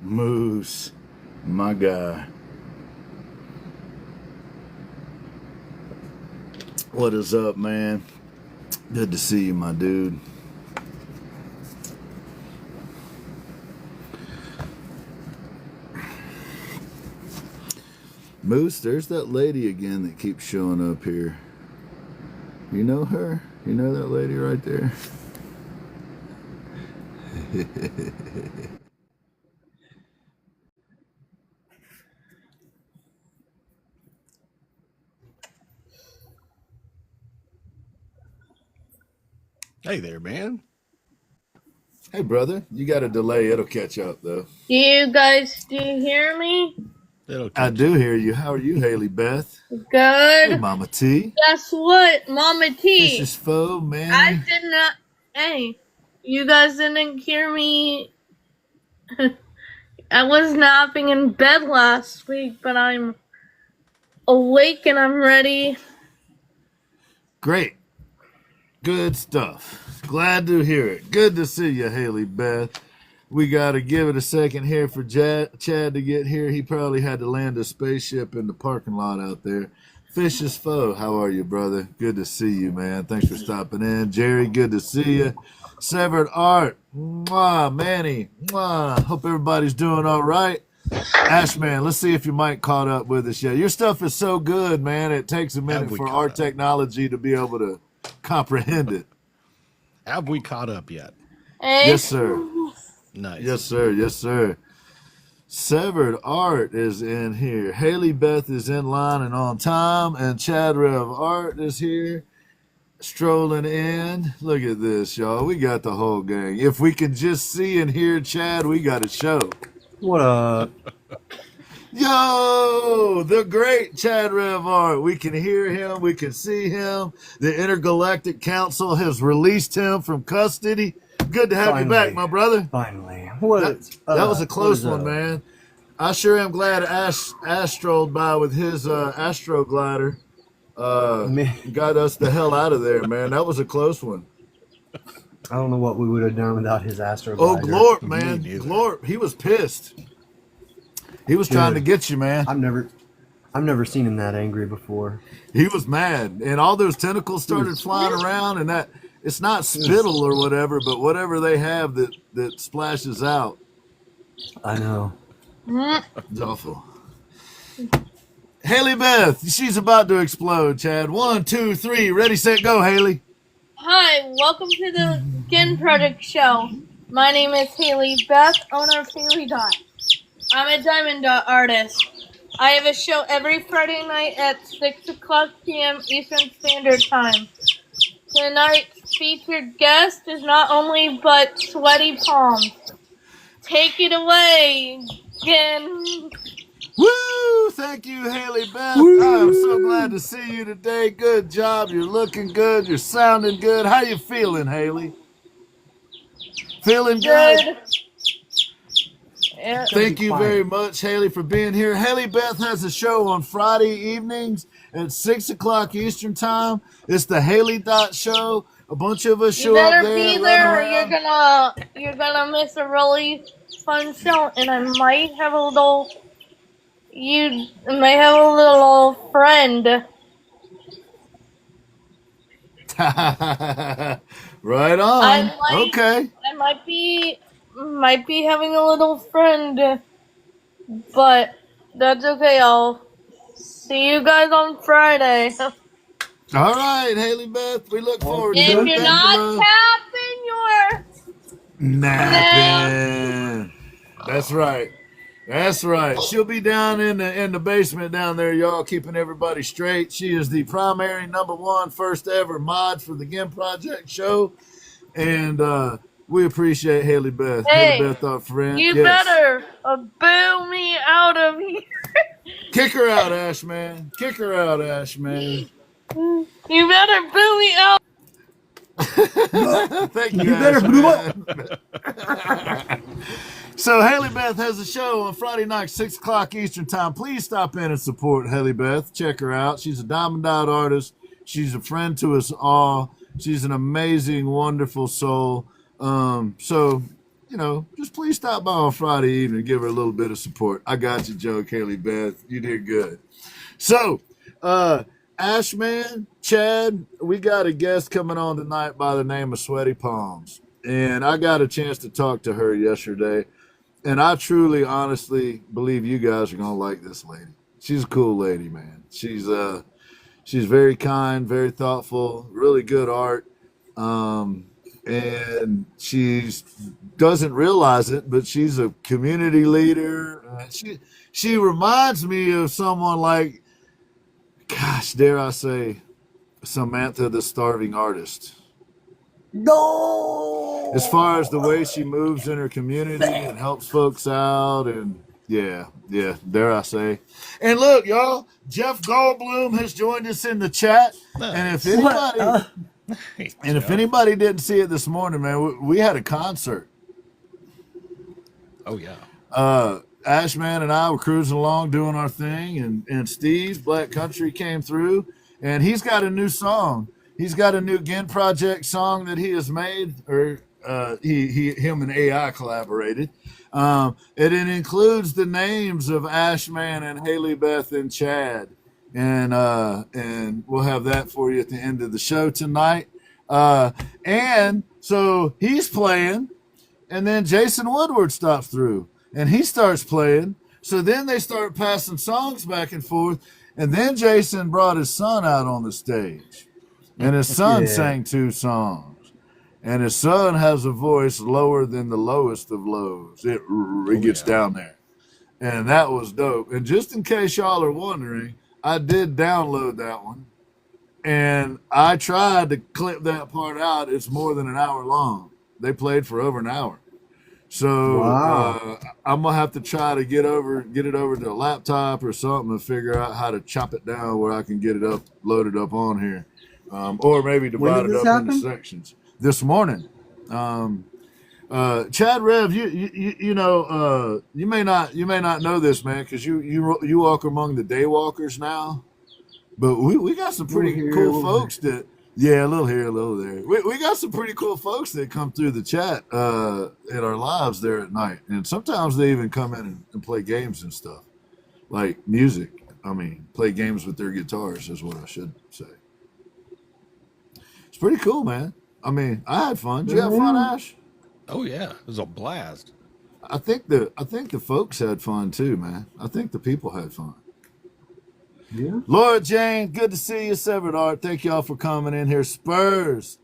Moose, my guy. What is up, man? Good to see you, my dude. Moose, there's that lady again that keeps showing up here. You know her? You know that lady right there? Hey there, man. Hey, brother. You got a delay. It'll catch up, though. Do you hear me? I do hear you. How are you, Haley Beth? Good. Hey, Mama T. Guess what, Mama T? Fish's foe, man. I did not. Hey, you guys didn't hear me. I was napping in bed last week, but I'm awake and I'm ready. Great. Good stuff. Glad to hear it. Good to see you, Haley Beth. We got to give it a second here for Chad to get here. He probably had to land a spaceship in the parking lot out there. Fish's foe, how are you, brother? Good to see you, man. Thanks for stopping in. Jerry, good to see you. Severed Art, mwah, Manny, mwah. Hope everybody's doing all right. Ash, man, let's see if your mic caught up with us yet. Your stuff is so good, man. It takes a minute for our technology to be able to comprehend it. Have we caught up yet? Hey. Yes, sir. Nice. Yes, sir. Yes, sir. Severed Art is in here. Haley Beth is in line and on time. And Chad Rev Art is here, strolling in. Look at this, y'all. We got the whole gang. If we can just see and hear Chad, we got a show. What up? Yo, the great Chad Rev Art. We can hear him. We can see him. The Intergalactic Council has released him from custody. Good to have you back, my brother. Finally. That was a close one, man. I sure am glad Ash strolled by with his Astro glider. Got us the hell out of there, man. That was a close one. I don't know what we would have done without his Astro Oh, glider. Glorp, man. Glorp, he was pissed. He was trying to get you, man. I've never seen him that angry before. He was mad, and all those tentacles started flying around, and that it's not spittle or whatever, but whatever they have that splashes out. I know. It's awful. Haley Beth, she's about to explode, Chad. 1, 2, 3, ready, set, go, Haley. Hi, welcome to the Ginn Project Show. My name is Haley Beth, owner of Haley Dot. I'm a diamond dot artist. I have a show every Friday night at 6 o'clock p.m. Eastern Standard Time. Tonight's featured guest is not only but Sweaty Palmz. Take it away, Ginn. Woo! Thank you, Haley Beth. I'm so glad to see you today. Good job. You're looking good. You're sounding good. How you feeling, Haley? Feeling good? Yeah. Thank you very much, Haley, for being here. Haley Beth has a show on Friday evenings at 6 o'clock Eastern Time. It's the Haley Dot Show. A bunch of us show up there. You better be there, or you're gonna miss a really fun show, and I might have a little. You might have a little friend. Right on. Okay. I might be having a little friend, but that's okay. I'll see you guys on Friday. All right, Haley Beth. We look forward to it. If you're not tapping, you're napping. That's right. That's right. She'll be down in the basement down there, y'all, keeping everybody straight. She is the primary #1 first ever mod for the Ginn Project show. And we appreciate Haley Beth. Hey, Haley Beth, our friend. You better boo me out of here. Kick her out, Ash, man. Kick her out, Ash, man. You better boo me out. Thank you, you better boo up. So Haley Beth has a show on Friday night, 6 o'clock Eastern Time. Please stop in and support Haley Beth. Check her out. She's a diamond dot artist. She's a friend to us all. She's an amazing, wonderful soul. So just please stop by on Friday evening and give her a little bit of support. I got you, Joe, Kaylee, Beth. You did good. So, Ashman, Chad, we got a guest coming on tonight by the name of Sweaty Palmz. And I got a chance to talk to her yesterday. And I truly, honestly believe you guys are going to like this lady. She's a cool lady, man. She's very kind, very thoughtful, really good art. And she doesn't realize it, but she's a community leader. She reminds me of someone like, gosh, dare I say, Samantha the Starving Artist. No. As far as the way she moves in her community and helps folks out, and yeah, dare I say. And look, y'all, Jeff Goldblum has joined us in the chat. And if anybody didn't see it this morning, man, we had a concert. Oh yeah. Ashman and I were cruising along doing our thing, and Steve's Black Country came through, and he's got a new song. He's got a new Ginn Project song that he has made, or him and AI collaborated. And it includes the names of Ashman and Haley Beth and Chad. And we'll have that for you at the end of the show tonight. And so he's playing, and then Jason Woodward stops through, and he starts playing. So then they start passing songs back and forth, and then Jason brought his son out on the stage. And his son sang 2 songs. And his son has a voice lower than the lowest of lows. It gets down there. And that was dope. And just in case y'all are wondering, I did download that one. And I tried to clip that part out. It's more than an hour long. They played for over an hour. So I'm going to have to try to get it over to a laptop or something and figure out how to chop it down where I can get it loaded up on here. Or maybe divide it up into sections. This morning, Chad Rev, you may not know this, man, because you walk among the day walkers now, but we got some pretty cool folks that a little here, a little there. We got some pretty cool folks that come through the chat at our lives there at night, and sometimes they even come in and play games and stuff, like music. I mean, play games with their guitars is what I should say. It's pretty cool, man. I mean, I had fun. Did you have fun, Ash? Oh yeah, it was a blast. I think the folks had fun too, man. I think the people had fun. Yeah. Laura Jane, good to see you, Severed Art. Thank y'all for coming in here. Spurs.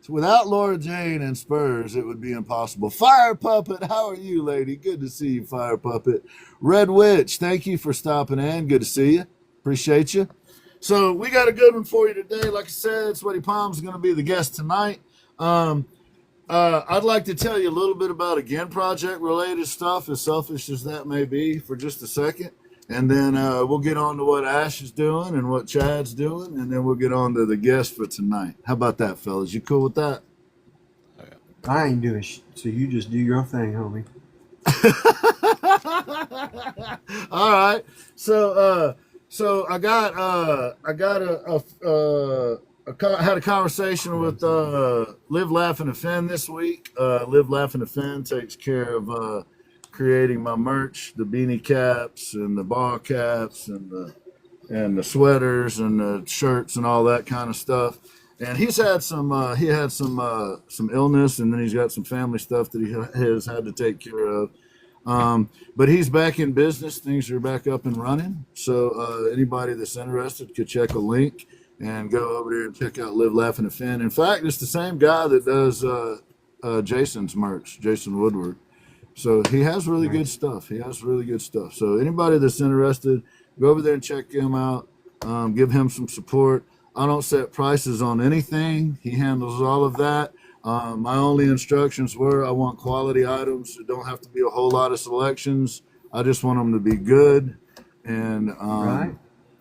Without Laura Jane and Spurs, it would be impossible. Fire Puppet, how are you, lady? Good to see you, Fire Puppet. Red Witch, thank you for stopping in. Good to see you. Appreciate you. So we got a good one for you today. Like I said, Sweaty Palmz is going to be the guest tonight. I'd like to tell you a little bit about Ginn Project related stuff, as selfish as that may be, for just a second. And then we'll get on to what Ash is doing and what Chad's doing, and then we'll get on to the guest for tonight. How about that, fellas? You cool with that? Oh, yeah. I ain't doing so you just do your thing, homie. All right. So I had a conversation with Live Laugh and Offend this week. Live Laugh and Offend takes care of creating my merch, the beanie caps and the ball caps and the sweaters and the shirts and all that kind of stuff. And he's had some illness, and then he's got some family stuff that he has had to take care of. But he's back in business. Things are back up and running. So anybody that's interested could check a link and go over there and check out Live, Laugh, and Offend. In fact, it's the same guy that does Jason's merch, Jason Woodward. So he has really good stuff. So anybody that's interested, go over there and check him out. Give him some support. I don't set prices on anything. He handles all of that. My only instructions were I want quality items. It don't have to be a whole lot of selections. I just want them to be good, and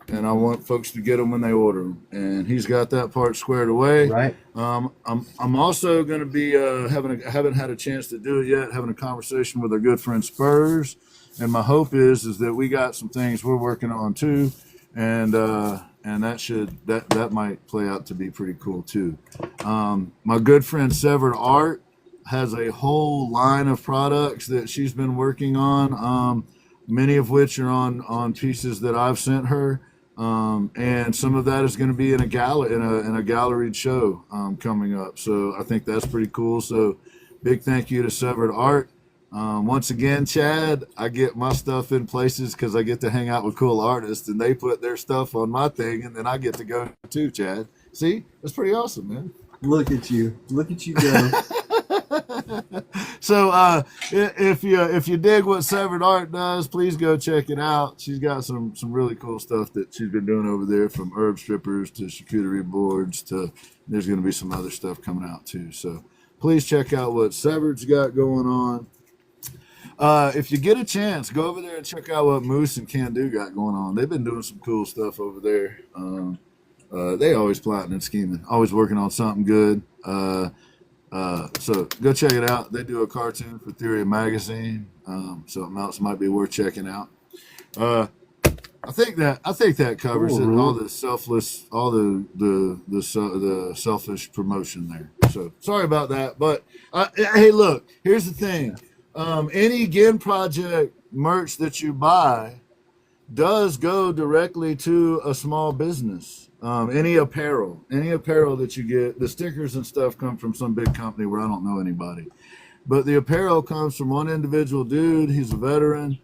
and I want folks to get them when they order them. And he's got that part squared away. Right. I'm also going to be haven't had a chance to do it yet. Having a conversation with our good friend Spurs, and my hope is that we got some things we're working on too, and that might play out to be pretty cool too. My good friend Severed Art has a whole line of products that she's been working on, many of which are on pieces that I've sent her. And some of that is going to be in a galleried show coming up. So I think that's pretty cool. So big thank you to Severed Art. Once again, Chad, I get my stuff in places because I get to hang out with cool artists, and they put their stuff on my thing, and then I get to go too, Chad. See, that's pretty awesome, man. Look at you go. So if you dig what Severed Art does, please go check it out. She's got some really cool stuff that she's been doing over there, from herb strippers to charcuterie boards to there's going to be some other stuff coming out too. So please check out what Severed's got going on. If you get a chance, go over there and check out what Moose and Can Do got going on. They've been doing some cool stuff over there. They always plotting and scheming, always working on something good. So go check it out. They do a cartoon for Theory Magazine. Something else might be worth checking out. I think that covers it. All the selfless, all the selfish promotion there. So sorry about that, but hey, look. Here's the thing. Any Ginn project merch that you buy does go directly to a small business. Any apparel that you get, the stickers and stuff come from some big company where I don't know anybody, but the apparel comes from one individual dude. He's a veteran.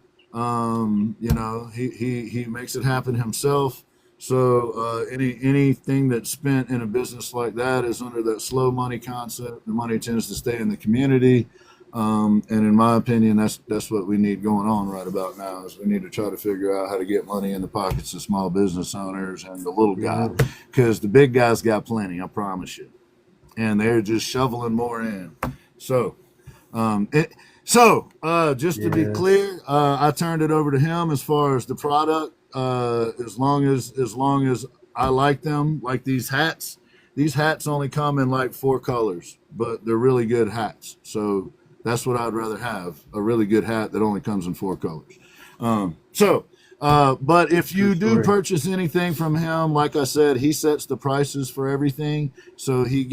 He makes it happen himself. So anything that's spent in a business like that is under that slow money concept. The money tends to stay in the community. And in my opinion, that's what we need going on right about now, is we need to try to figure out how to get money in the pockets of small business owners and the little guy, because the big guys got plenty, I promise you, and they're just shoveling more in. So, just to be clear, I turned it over to him as far as the product. As long as I like them, like these hats. These hats only come in like 4 colors, but they're really good hats. So that's what I'd rather have, a really good hat that only comes in 4 colors. But if you do purchase anything from him, like I said, he sets the prices for everything. So he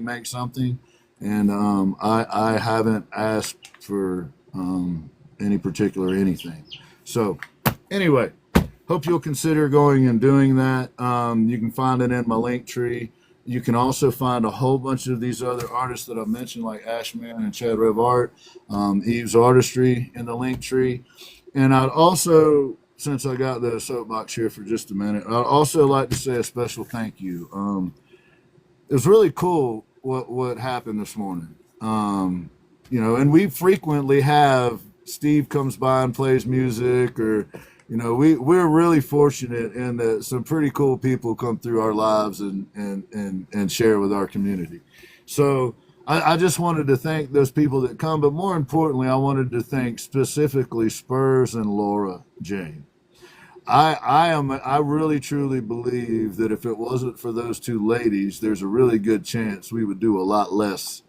makes something. And I haven't asked for any particular anything. So anyway, hope you'll consider going and doing that. You can find it in my link tree. You can also find a whole bunch of these other artists that I've mentioned, like Ashman and Chad Rev Art, Eve's Artistry in the link tree. And I'd also, since I got the soapbox here for just a minute, I'd also like to say a special thank you. It was really cool what happened this morning. And we frequently have Steve comes by and plays music, or we're really fortunate in that some pretty cool people come through our lives and share with our community. So I just wanted to thank those people that come, but more importantly, I wanted to thank specifically Spurs and Laura Jane. I really truly believe that if it wasn't for those 2 ladies, there's a really good chance we would do a lot less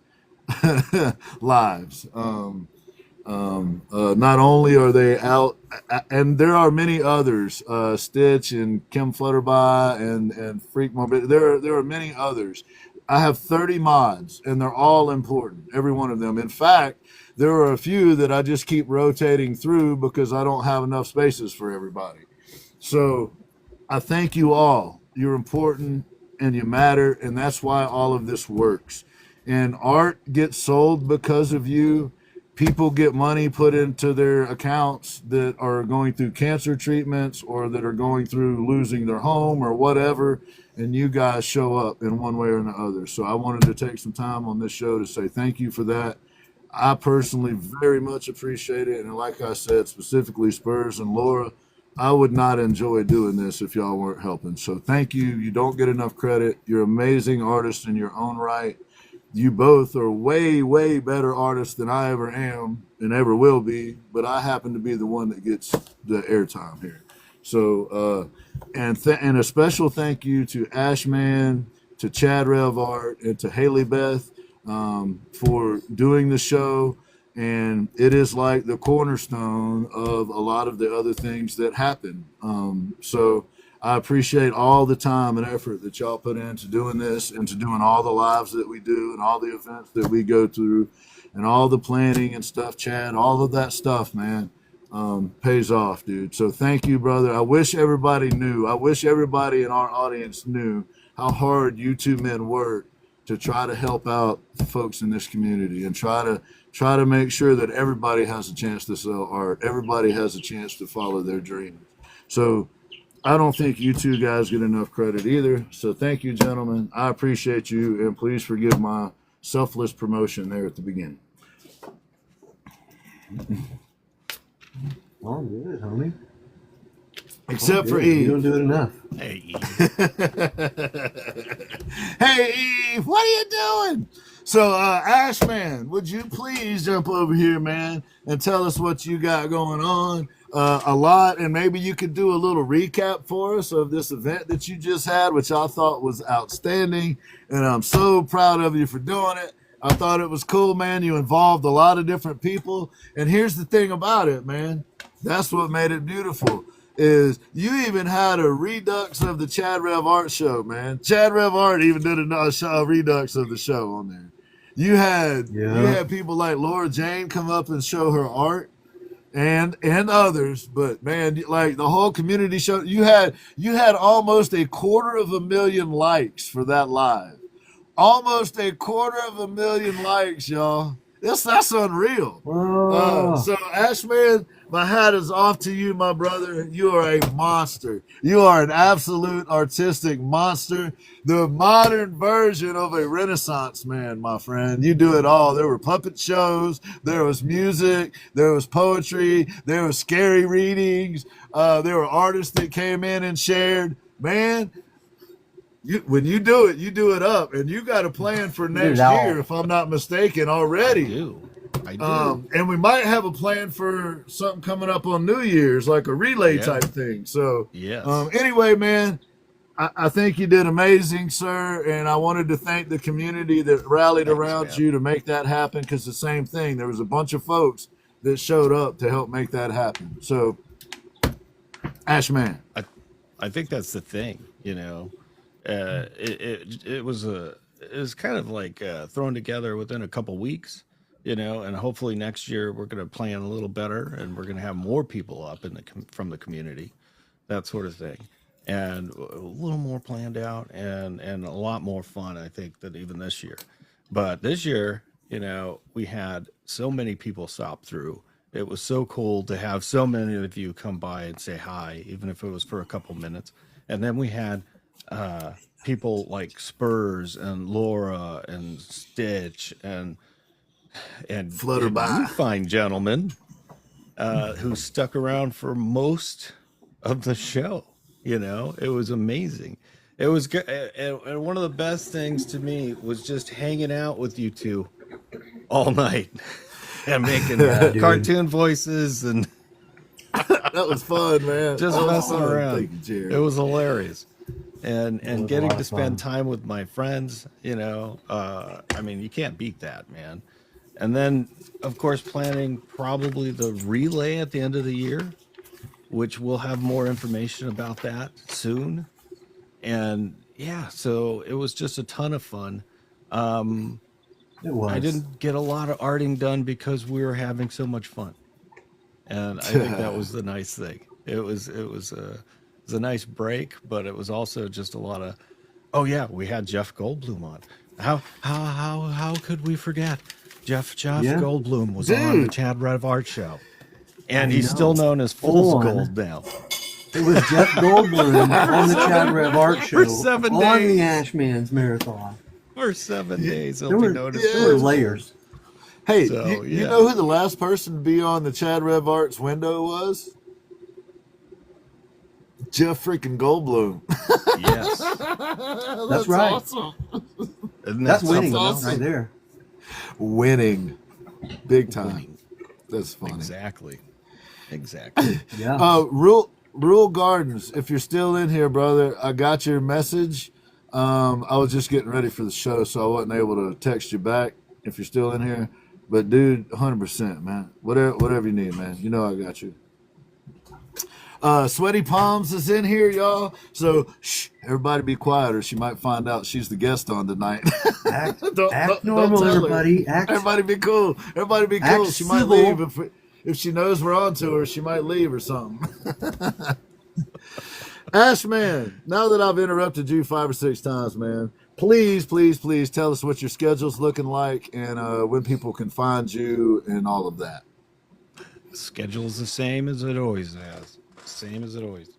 lives. Not only are they out, and there are many others, Stitch and Kim Flutterby and Freak Morbid. There are many others. I have 30 mods, and they're all important, every one of them. In fact, there are a few that I just keep rotating through because I don't have enough spaces for everybody. So I thank you all. You're important and you matter, and that's why all of this works. And art gets sold because of you. People get money put into their accounts that are going through cancer treatments or that are going through losing their home or whatever, and you guys show up in one way or another. So I wanted to take some time on this show to say thank you for that. I personally very much appreciate it, and like I said, specifically Spurs and Laura, I would not enjoy doing this if y'all weren't helping. So thank you. You don't get enough credit. You're amazing artists in your own right. You both are way, way better artists than I ever am and ever will be, but I happen to be the one that gets the airtime here. So, and a special thank you to Ashman, to Chad Rev Art, and to Haley Beth for doing the show. And it is like the cornerstone of a lot of the other things that happen. So I appreciate all the time and effort that y'all put into doing this and to doing all the lives that we do and all the events that we go through and all the planning and stuff, Chad, all of that stuff, man, pays off, dude. So thank you, brother. I wish everybody knew. I wish everybody in our audience knew how hard you two men work to try to help out the folks in this community and try to make sure that everybody has a chance to sell art. Everybody has a chance to follow their dreams. So I don't think you two guys get enough credit either. So thank you, gentlemen. I appreciate you, and please forgive my selfless promotion there at the beginning. All good, homie. Except for You Eve. don't do it enough. Hey, Hey, Eve, what are you doing? So, Ashman, would you please jump over here, man, and tell us what you got going on? A lot, and maybe you could do a little recap for us of this event that you just had, which I thought was outstanding, and I'm so proud of you for doing it. I thought it was cool, man. You involved a lot of different people, and here's the thing about it, man. That's what made it beautiful. Is you even had a redux of the Chad Rev Art show, man. Chad Rev Art even did a redux of the show on there. You had people like Laura Jane come up and show her art, and others, but man, like the whole community show. You had almost 250,000 likes for that live. Almost 250,000 likes, y'all. That's unreal. So Ashman, my hat is off to you, my brother. You are a monster. You are an absolute artistic monster. The modern version of a Renaissance man, my friend. You do it all. There were puppet shows. There was music. There was poetry. There was scary readings. There were artists that came in and shared. Man, when you do it up, and you got a plan for next year, if I'm not mistaken, already. I do. And we might have a plan for something coming up on New Year's, like a relay type thing. So, yes. Anyway, man, I think you did amazing, sir. And I wanted to thank the community that rallied around you to make that happen. Because the same thing, there was a bunch of folks that showed up to help make that happen. So, Ashman, I think that's the thing, you know. It was kind of like thrown together within a couple weeks, you know, and hopefully next year we're going to plan a little better, and we're going to have more people up from the community, that sort of thing, and a little more planned out and a lot more fun, I think, than even this year. But this year, you know, we had so many people stop through. It was so cool to have so many of you come by and say hi, even if it was for a couple minutes. And then we had people like Spurs and Laura and Stitch and Flutterby, you fine gentlemen who stuck around for most of the show. You know, it was amazing. It was good, and one of the best things to me was just hanging out with you two all night and making cartoon voices and. that was fun, man. Just messing around. Thank you, Jerry. It was hilarious. And was getting a lot to of spend fun. time with my friends, you know, I mean, you can't beat that, man. And then, of course, planning probably the relay at the end of the year, which we'll have more information about that soon. And yeah, so it was just a ton of fun. It was. I didn't get a lot of arting done because we were having so much fun. And I think that was the nice thing. It was a nice break, but it was also just a lot of, oh yeah, we had Jeff Goldblum on. How could we forget? Jeff Goldblum was on the Chad Rev Art show, and he's still known as Fool's Gold now. It was Jeff Goldblum on the Chad Rev Art show For 7 on days. the Ashman's marathon. For 7 days, There were layers. Hey, So, you yeah. know who the last person to be on the Chad Rev Arts window was? Jeff freaking Goldblum. Yes, That's right. Awesome. and That's winning something awesome. right there. Winning. Big time. That's funny. Exactly. Yeah. Rural Gardens, if you're still in here, brother, I got your message. I was just getting ready for the show, so I wasn't able to text you back if you're still in here. But dude, 100%, man. Whatever you need, man. You know I got you. Sweaty Palmz is in here, y'all. So shh, everybody be quiet, or she might find out she's the guest on tonight. Act, Don't normal, tell her. everybody. Everybody be cool. Everybody be cool. Act She might civil. leave if she knows we're on to her. She might leave or something. Ash, man, now that I've interrupted you 5 or 6 times, man, please tell us what your schedule's looking like and when people can find you and all of that. Schedule's the same as it always has. Same as it always.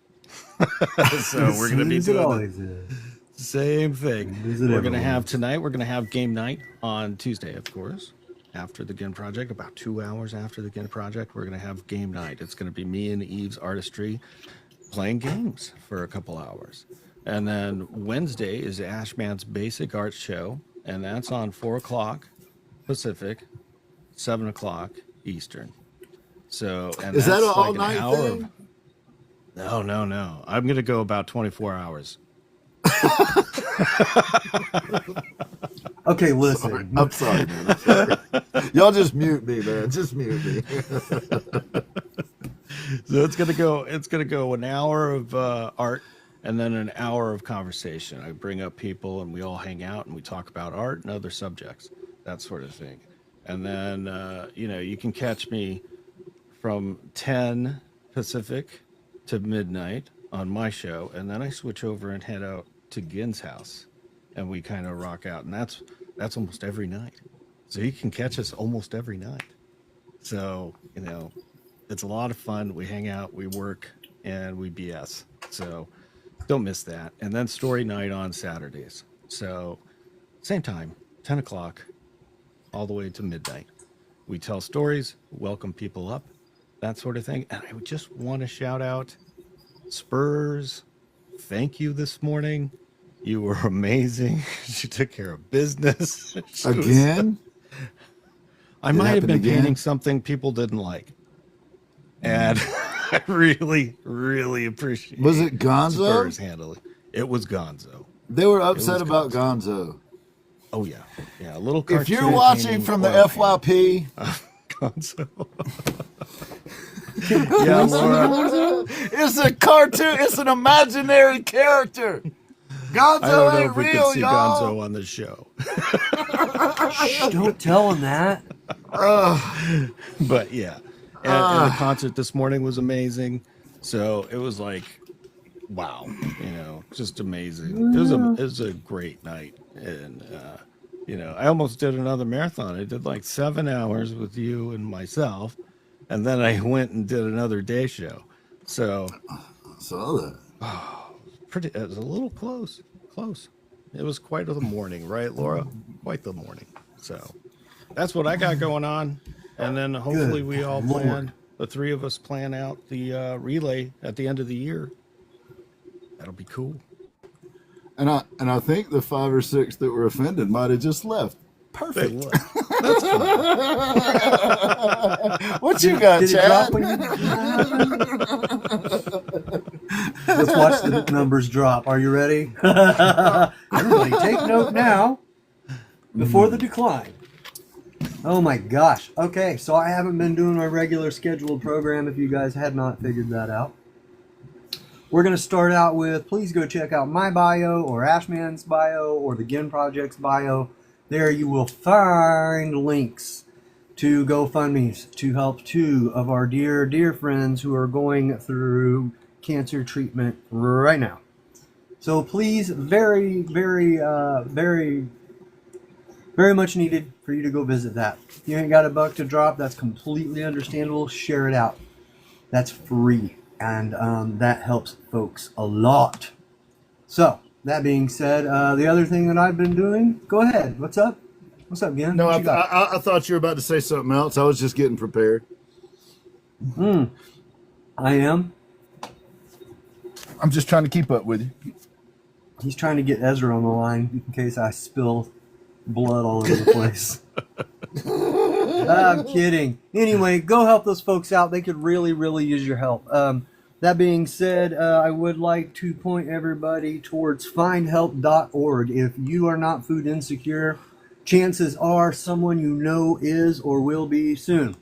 So we're going to be As it doing always is. the same thing. Is it We're ever going to have was. tonight, we're going to have game night on Tuesday, of course, after the Ginn Project, about 2 hours after the Ginn Project. We're going to have game night. It's going to be me and Eve's Artistry playing games for a couple hours. And then Wednesday is Ashman's Basic Art Show, and that's on 4 o'clock Pacific, 7 o'clock Eastern. So, and Is that that's an like all-night an hour thing? No. I'm going to go about 24 hours. Okay, listen. I'm sorry, man. I'm sorry. Y'all just mute me, man. Just mute me. So it's gonna go an hour of art and then an hour of conversation. I bring up people and we all hang out and we talk about art and other subjects, that sort of thing. And then you can catch me from 10 Pacific to midnight on my show, and then I switch over and head out to Ginn's house, and we kind of rock out, and that's almost every night. So you can catch us almost every night. So it's a lot of fun. We hang out, we work, and we BS. So don't miss that. And then story night on Saturdays. So same time, 10 o'clock, all the way to midnight. We tell stories, welcome people up, that sort of thing. And I would just want to shout out Spurs. Thank you this morning. You were amazing. She took care of business. Again? I might have happened been again? painting something people didn't like. And I really, really appreciate Was it Gonzo? Spurs handling. It was Gonzo. They were upset was about Gonzo. Oh, yeah. Yeah, a little If you're cartoon watching painting from the oil FYP, Gonzo. Yeah, Laura. it's a cartoon. It's an imaginary character. Gonzo I don't know ain't if we real, could see y'all. Gonzo on the show. Shh, don't tell him that. But yeah. And the concert this morning was amazing. So it was like, wow, just amazing. It was a great night. And, I almost did another marathon. I did like 7 hours with you and myself. And then I went and did another day show. So Saw that. it was a little close. It was quite the morning, right, Laura? Quite the morning. So that's what I got going on. And then hopefully Good we all Lord. the 3 of us plan out the relay at the end of the year. That'll be cool. And I think the 5 or 6 that were offended might have just left. Hey, Perfect. look. That's fine. What you got, Did it Chad? drop when you... Let's watch the numbers drop. Are you ready? Everybody take note now before the decline. Oh my gosh. Okay, so I haven't been doing my regular scheduled program if you guys had not figured that out. We're going to start out with, please go check out my bio or Ashman's bio or the Ginn Project's bio. There you will find links to GoFundMe's to help 2 of our dear, dear friends who are going through cancer treatment right now. So please, very, very, very much needed for you to go visit that. If you ain't got $1 to drop, that's completely understandable. Share it out. That's free, and that helps folks a lot. So, that being said, the other thing that I've been doing, go ahead. What's up? What's up, Ginn? No, What you got? I thought you were about to say something else. I was just getting prepared. I am. I'm just trying to keep up with you. He's trying to get Ezra on the line in case I spill blood all over the place. I'm kidding. Anyway, go help those folks out. They could really, really use your help. That being said, I would like to point everybody towards findhelp.org. If you are not food insecure, chances are someone you know is or will be soon.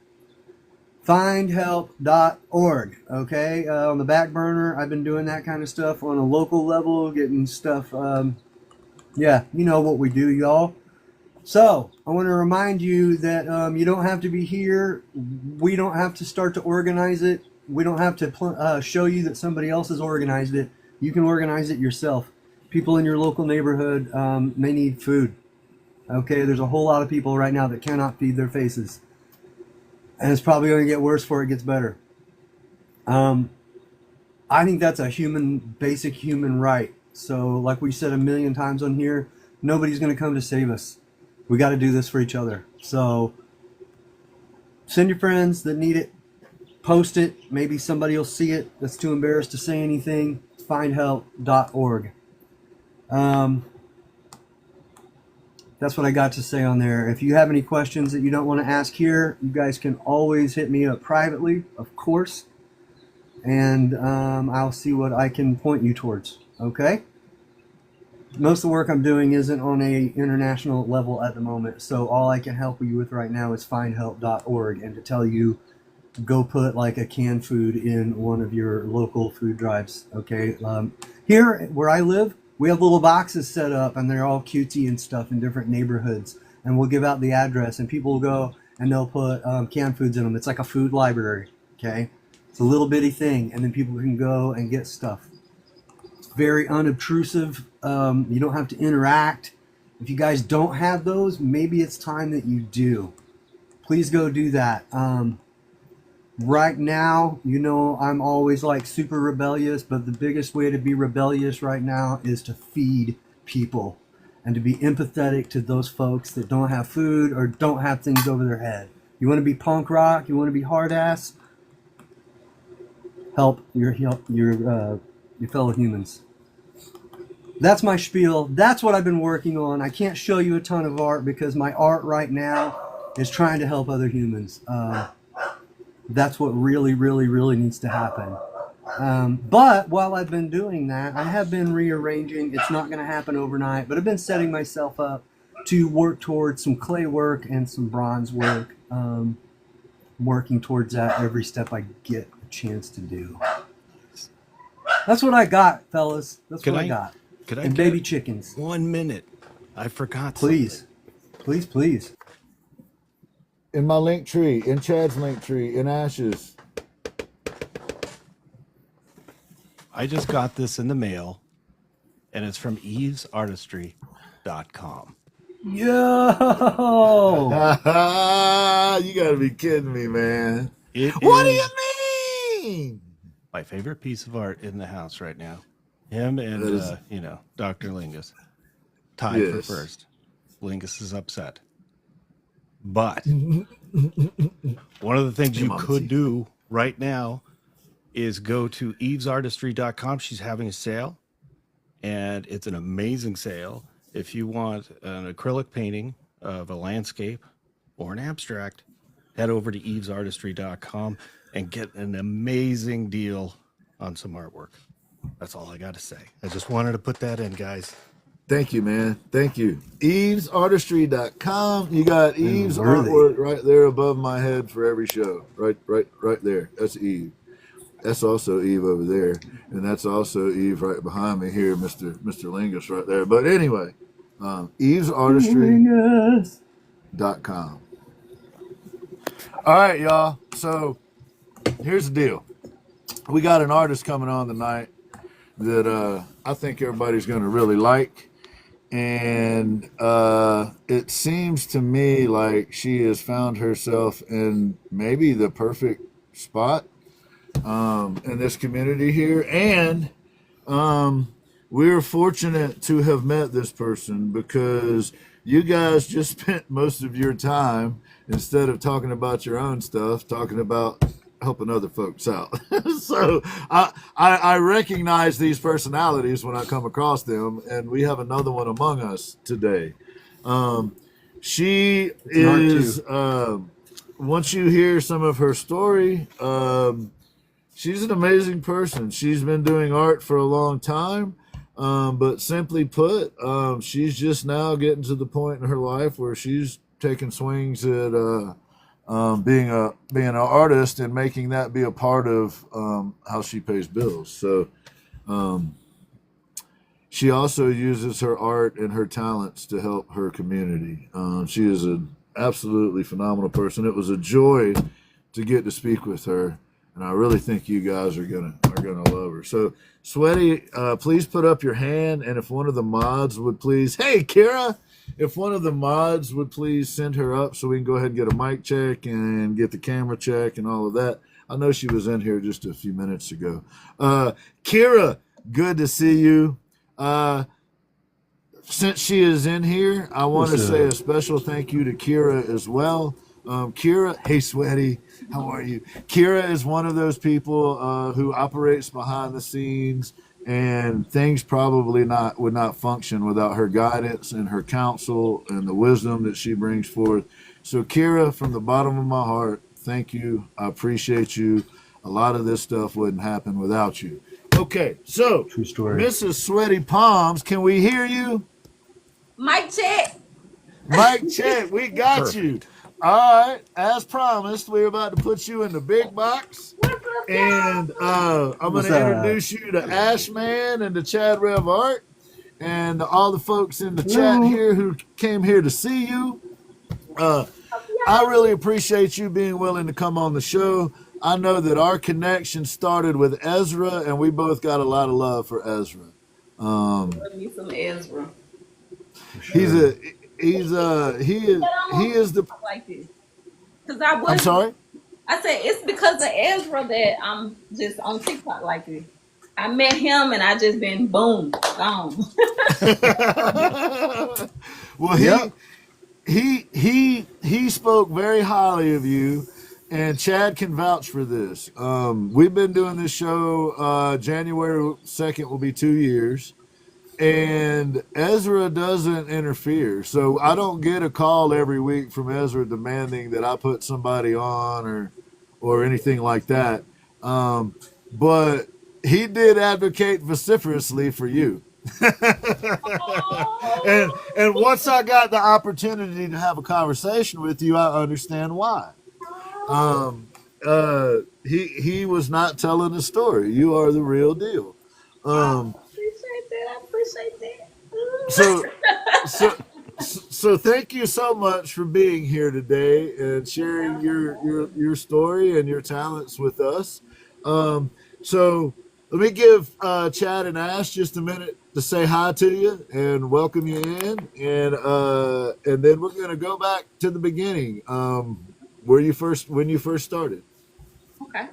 findhelp.org. Okay, on the back burner, I've been doing that kind of stuff on a local level, getting stuff. Yeah, you know what we do, y'all. So I want to remind you that you don't have to be here. We don't have to start to organize it. We don't have to show you that somebody else has organized it. You can organize it yourself. People in your local neighborhood may need food. Okay, there's a whole lot of people right now that cannot feed their faces. And it's probably going to get worse before it gets better. I think that's a basic human right. So like we said a million times on here, nobody's going to come to save us. We got to do this for each other. So send your friends that need it. Post it. Maybe somebody will see it that's too embarrassed to say anything. Findhelp.org. That's what I got to say on there. If you have any questions that you don't want to ask here, you guys can always hit me up privately, of course. And I'll see what I can point you towards. Okay? Most of the work I'm doing isn't on a international level at the moment, so all I can help you with right now is findhelp.org, and to tell you, go put like a canned food in one of your local food drives. Okay? Here where I live, we have little boxes set up, and they're all cutesy and stuff in different neighborhoods, and we'll give out the address, and people will go and they'll put canned foods in them. It's like a food library. Okay? It's a little bitty thing, and then people can go and get stuff. It's very unobtrusive. You don't have to interact. If you guys don't have those, maybe it's time that you do. Please go do that. Right now, you know, I'm always like super rebellious, but the biggest way to be rebellious right now is to feed people and to be empathetic to those folks that don't have food or don't have things over their head. You want to be punk rock? You want to be hard ass? Help your fellow humans. That's my spiel. That's what I've been working on. I can't show you a ton of art because my art right now is trying to help other humans. That's what really, really, really needs to happen. But while I've been doing that, I have been rearranging. It's not going to happen overnight, but I've been setting myself up to work towards some clay work and some bronze work. Working towards that every step I get a chance to do. That's what I got, fellas. That's what I got. Could I and baby chickens. 1 minute? I forgot. Please. Please, please. In my link tree, in Chad's link tree, in A.S.H's. I just got this in the mail, and it's from evesartistry.com. Yo! You gotta be kidding me, man. What do you mean? My favorite piece of art in the house right now. Him and, Dr. Lingus. Tied for first. Lingus is upset. But one of the things you could do right now is go to evesartistry.com. She's having a sale, and it's an amazing sale. If you want an acrylic painting of a landscape or an abstract, head over to evesartistry.com and get an amazing deal on some artwork. That's all I got to say. I just wanted to put that in, guys. Thank you, man. Thank you. evesartistry.com. You got Eve's artwork right there above my head for every show. Right there. That's Eve. That's also Eve over there. And that's also Eve right behind me here, Mr. Lingus right there. But anyway, evesartistry.com. All right, y'all. So here's the deal. We got an artist coming on tonight that I think everybody's going to really like. And it seems to me like she has found herself in maybe the perfect spot in this community here. And we're fortunate to have met this person because you guys just spent most of your time, instead of talking about your own stuff, talking about helping other folks out. So I recognize these personalities when I come across them, and we have another one among us today. She is, once you hear some of her story, she's an amazing person. She's been doing art for a long time, but simply put, she's just now getting to the point in her life where she's taking swings at being an artist and making that be a part of how she pays bills. So she also uses her art and her talents to help her community. She is an absolutely phenomenal person. It was a joy to get to speak with her, and I really think you guys are gonna love her. So, Sweaty, please put up your hand, and if one of the mods would please, hey, Kira, if one of the mods would please send her up so we can go ahead and get a mic check and get the camera check and all of that. I know she was in here just a few minutes ago. Kira, good to see you. Since she is in here, I want to say a special thank you to Kira as well. Kira, hey Sweaty, how are you? Kira is one of those people who operates behind the scenes, and things probably would not function without her guidance and her counsel and the wisdom that she brings forth. So Kira, from the bottom of my heart, thank you. I appreciate you. A lot of this stuff wouldn't happen without you. Okay, so True story. Mrs. Sweaty Palmz, can we hear you? Mic check. Mic check, we got you. All right, as promised, we're about to put you in the big box, and I'm going to introduce you to Ash Man and to Chad Rev Art, and all the folks in the chat here who came here to see you. I really appreciate you being willing to come on the show. I know that our connection started with Ezra, and we both got a lot of love for Ezra. Love me some Ezra. He is the. Like this. I'm sorry. I said it's because of Ezra that I'm just on TikTok like this. I met him and I just been boom gone. Well, he spoke very highly of you, and Chad can vouch for this. We've been doing this show. January 2nd will be 2 years. And Ezra doesn't interfere. So I don't get a call every week from Ezra demanding that I put somebody on or anything like that. But he did advocate vociferously for you. and once I got the opportunity to have a conversation with you, I understand why. He was not telling a story. You are the real deal. I appreciate that. So thank you so much for being here today and sharing your story and your talents with us. So let me give Chad and Ash just a minute to say hi to you and welcome you in, and then we're gonna go back to the beginning, when you first started. Okay.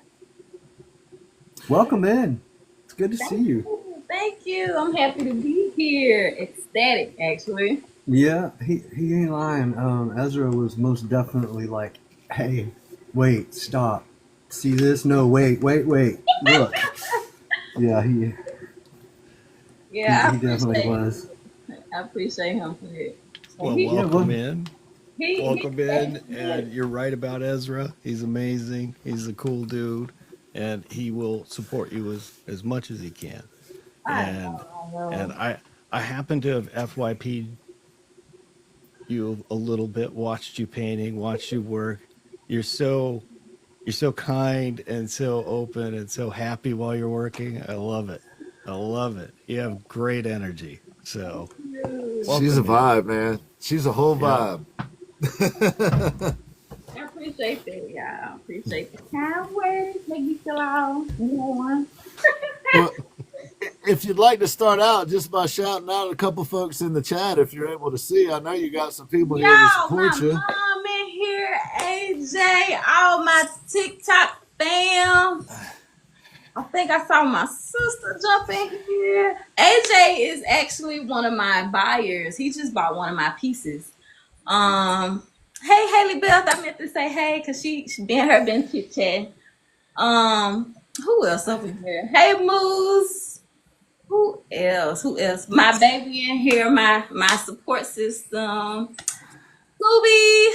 Welcome in. It's good to see you. Thank you. I'm happy to be here. Ecstatic, actually. Yeah, he ain't lying. Ezra was most definitely like, hey, wait, stop. See this? No, wait. Look. Yeah, he definitely was. I appreciate him for it. Well, welcome in. Welcome in. And you're right about Ezra. He's amazing. He's a cool dude. And he will support you as much as he can. And I happen to have FYP'd you a little bit, watched you painting, watched you work. You're so kind and so open and so happy while you're working. I love it. You have great energy. So she's a vibe, man. She's a whole vibe. I appreciate that. Yeah, I appreciate that. Can't wait. Make you feel all warm. Well, if you'd like to start out just by shouting out a couple folks in the chat, if you're able to see, I know you got some people here to support you. My mom in here, AJ, all my TikTok fam. I think I saw my sister jump in here. AJ is actually one of my buyers. He just bought one of my pieces. Hey Haley Beth, I meant to say hey because she been chit chatting. Who else over here? Hey Moose. Who else? My baby in here, my support system. Scooby.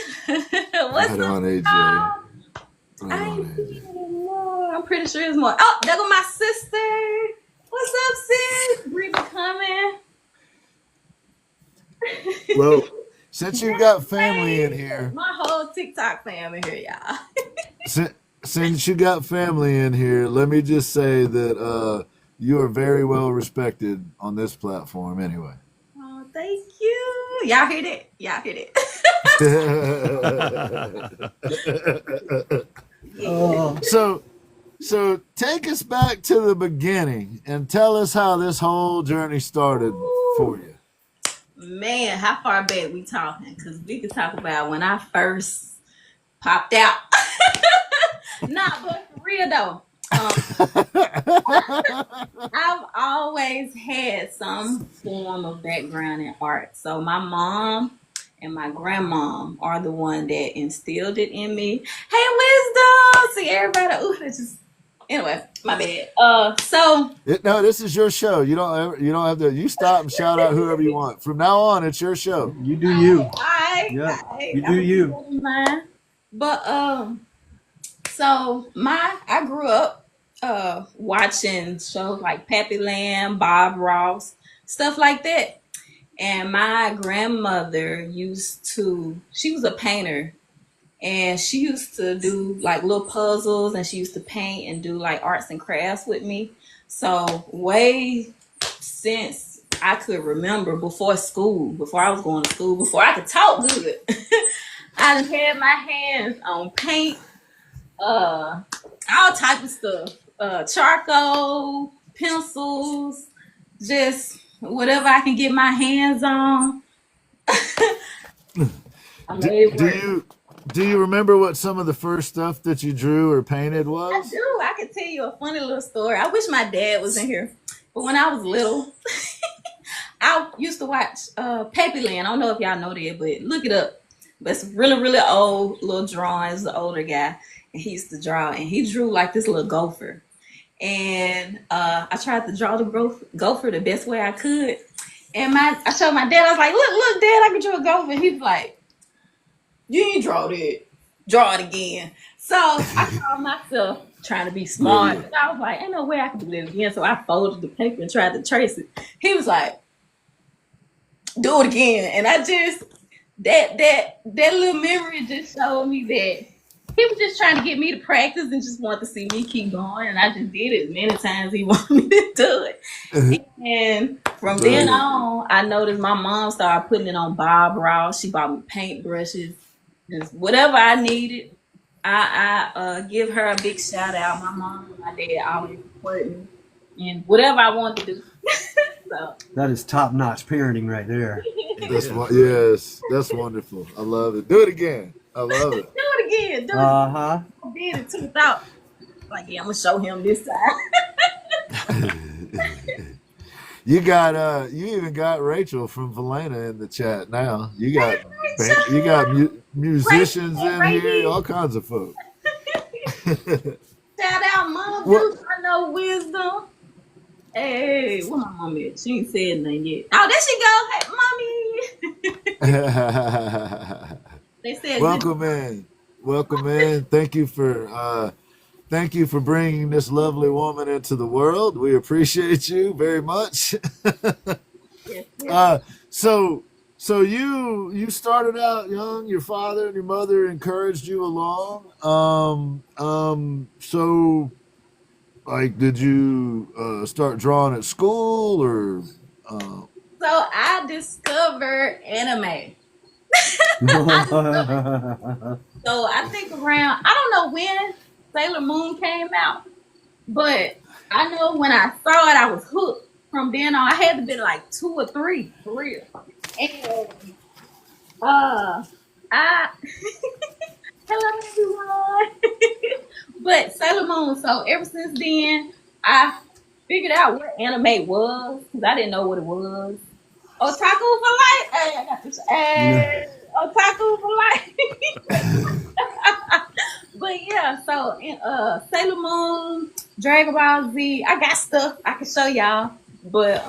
What's Right up, on, AJ. y'all? Right I on, ain't AJ. seen anymore. I'm pretty sure it's more. Oh, there go my sister. What's up, sis? Bree coming. Well, since you got family in here, My whole TikTok fam in here, y'all. since you got family in here, let me just say that you are very well respected on this platform. Anyway. Oh, thank you. Y'all hear that? Y'all hear that? Oh, So take us back to the beginning and tell us how this whole journey started for you. Man, how far back we talking? Because we could talk about when I first popped out. Nah, but for real though, I've always had some form of background in art. So my mom and my grandma are the one that instilled it in me. Hey, wisdom! See everybody. Ooh, that's just anyway. My bad. No, this is your show. You don't have to. You stop and shout out whoever you want. From now on, it's your show. you do you. Yeah, You do you. But so I grew up watching shows like Pappy Lamb, Bob Ross, stuff like that. And my grandmother she was a painter, and she used to do like little puzzles, and she used to paint and do like arts and crafts with me. So way since I could remember, before I was going to school, before I could talk good, I done had my hands on paint, all type of stuff, charcoal, pencils, just whatever I can get my hands on. Do you remember what some of the first stuff that you drew or painted I was? do. I can tell you a funny little story. I wish my dad was in here. But when I was little, I used to watch Pappy Land. I don't know if y'all know that, but look it up. But it's really, really old little drawings. The older guy, and he used to draw, and he drew like this little gopher. And I tried to draw the gopher the best way I could. And I showed my dad. I was like, "Look, Dad, I can draw a gopher." And he was like, "You ain't draw that. Draw it again." So I called myself trying to be smart. And I was like, "Ain't no way I can do this again." So I folded the paper and tried to trace it. He was like, "Do it again." And I just that little memory just showed me that he was just trying to get me to practice and just wanted to see me keep going. And I just did it as many times he wanted me to do it. And from then on, I noticed my mom started putting it on Bob Ross. She bought me paintbrushes, just whatever I needed. I give her a big shout out. My mom and my dad always support me in whatever I want to do. So That is top-notch parenting right there. Yes, that's wonderful. I love it. Do it again. I love it. do it again. Do it. Uh-huh. I did it 2,000. Like, yeah, I'm gonna show him this time. You even got Rachel from Valena in the chat now. You got musicians in here, all kinds of folks. Shout out, Mom. What- I know wisdom. Hey, where my mom at? She ain't said nothing yet. Oh, there she go. Hey, mommy. They said Welcome in. Thank you for bringing this lovely woman into the world. We appreciate you very much. Yes. So you started out young. Your father and your mother encouraged you along. So like, did you start drawing at school or? So I discovered anime. So I think around, I don't know when Sailor Moon came out, but I know when I saw it, I was hooked. From then on, I had to be like 2 or 3 for real. And I hello everyone. But Sailor Moon. So ever since then, I figured out what anime was because I didn't know what it was. Otaku for life. Hey, I got this. Hey, otaku for life. But yeah, so in Sailor Moon, Dragon Ball Z, I got stuff I can show y'all. But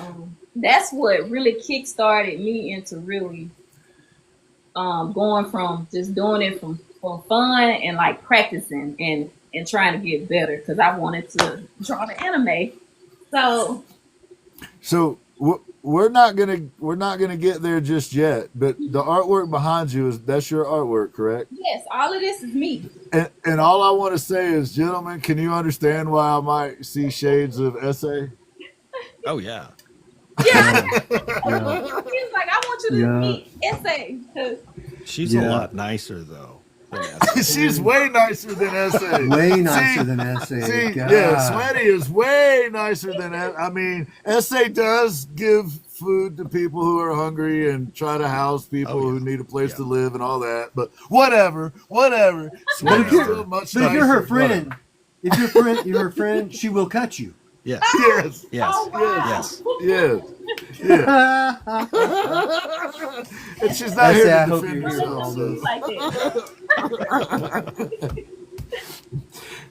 that's what really kickstarted me into really going from just doing it for fun and like practicing and trying to get better because I wanted to draw the anime. So we're not gonna get there just yet. But the artwork behind you that's your artwork, correct? Yes, all of this is me. And all I want to say is, gentlemen, can you understand why I might see shades of S.A.? Oh yeah. Yeah, Yeah. Yeah. he was like, I want you to Yeah. meet S.A. because She's a Yeah. lot nicer though than S.A. She's way nicer than S.A. Way nicer See, than S.A. See, God. yeah, Sweaty is way nicer than I mean, S.A. does give food to people who are hungry and try to house people who need a place to live and all that. But whatever. But Sweaty's if still much you're nicer. her friend, you're her friend, she will cut you. Yes. Yes. Yes. oh wow. Yes. Yes. Yeah. And she's not S.A., here I to hope defend you're hearing herself. all So. this. Like that.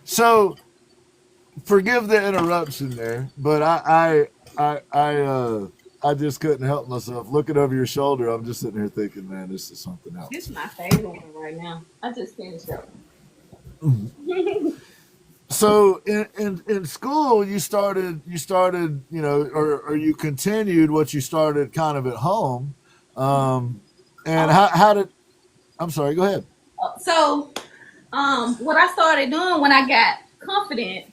So, forgive the interruption there, but I just couldn't help myself. Looking over your shoulder, I'm just sitting here thinking, man, this is something else. This is my favorite one right now. I just finished up. So in school, you started, you know, or you continued what you started kind of at home. And how did? I'm sorry. Go ahead. So, what I started doing when I got confident,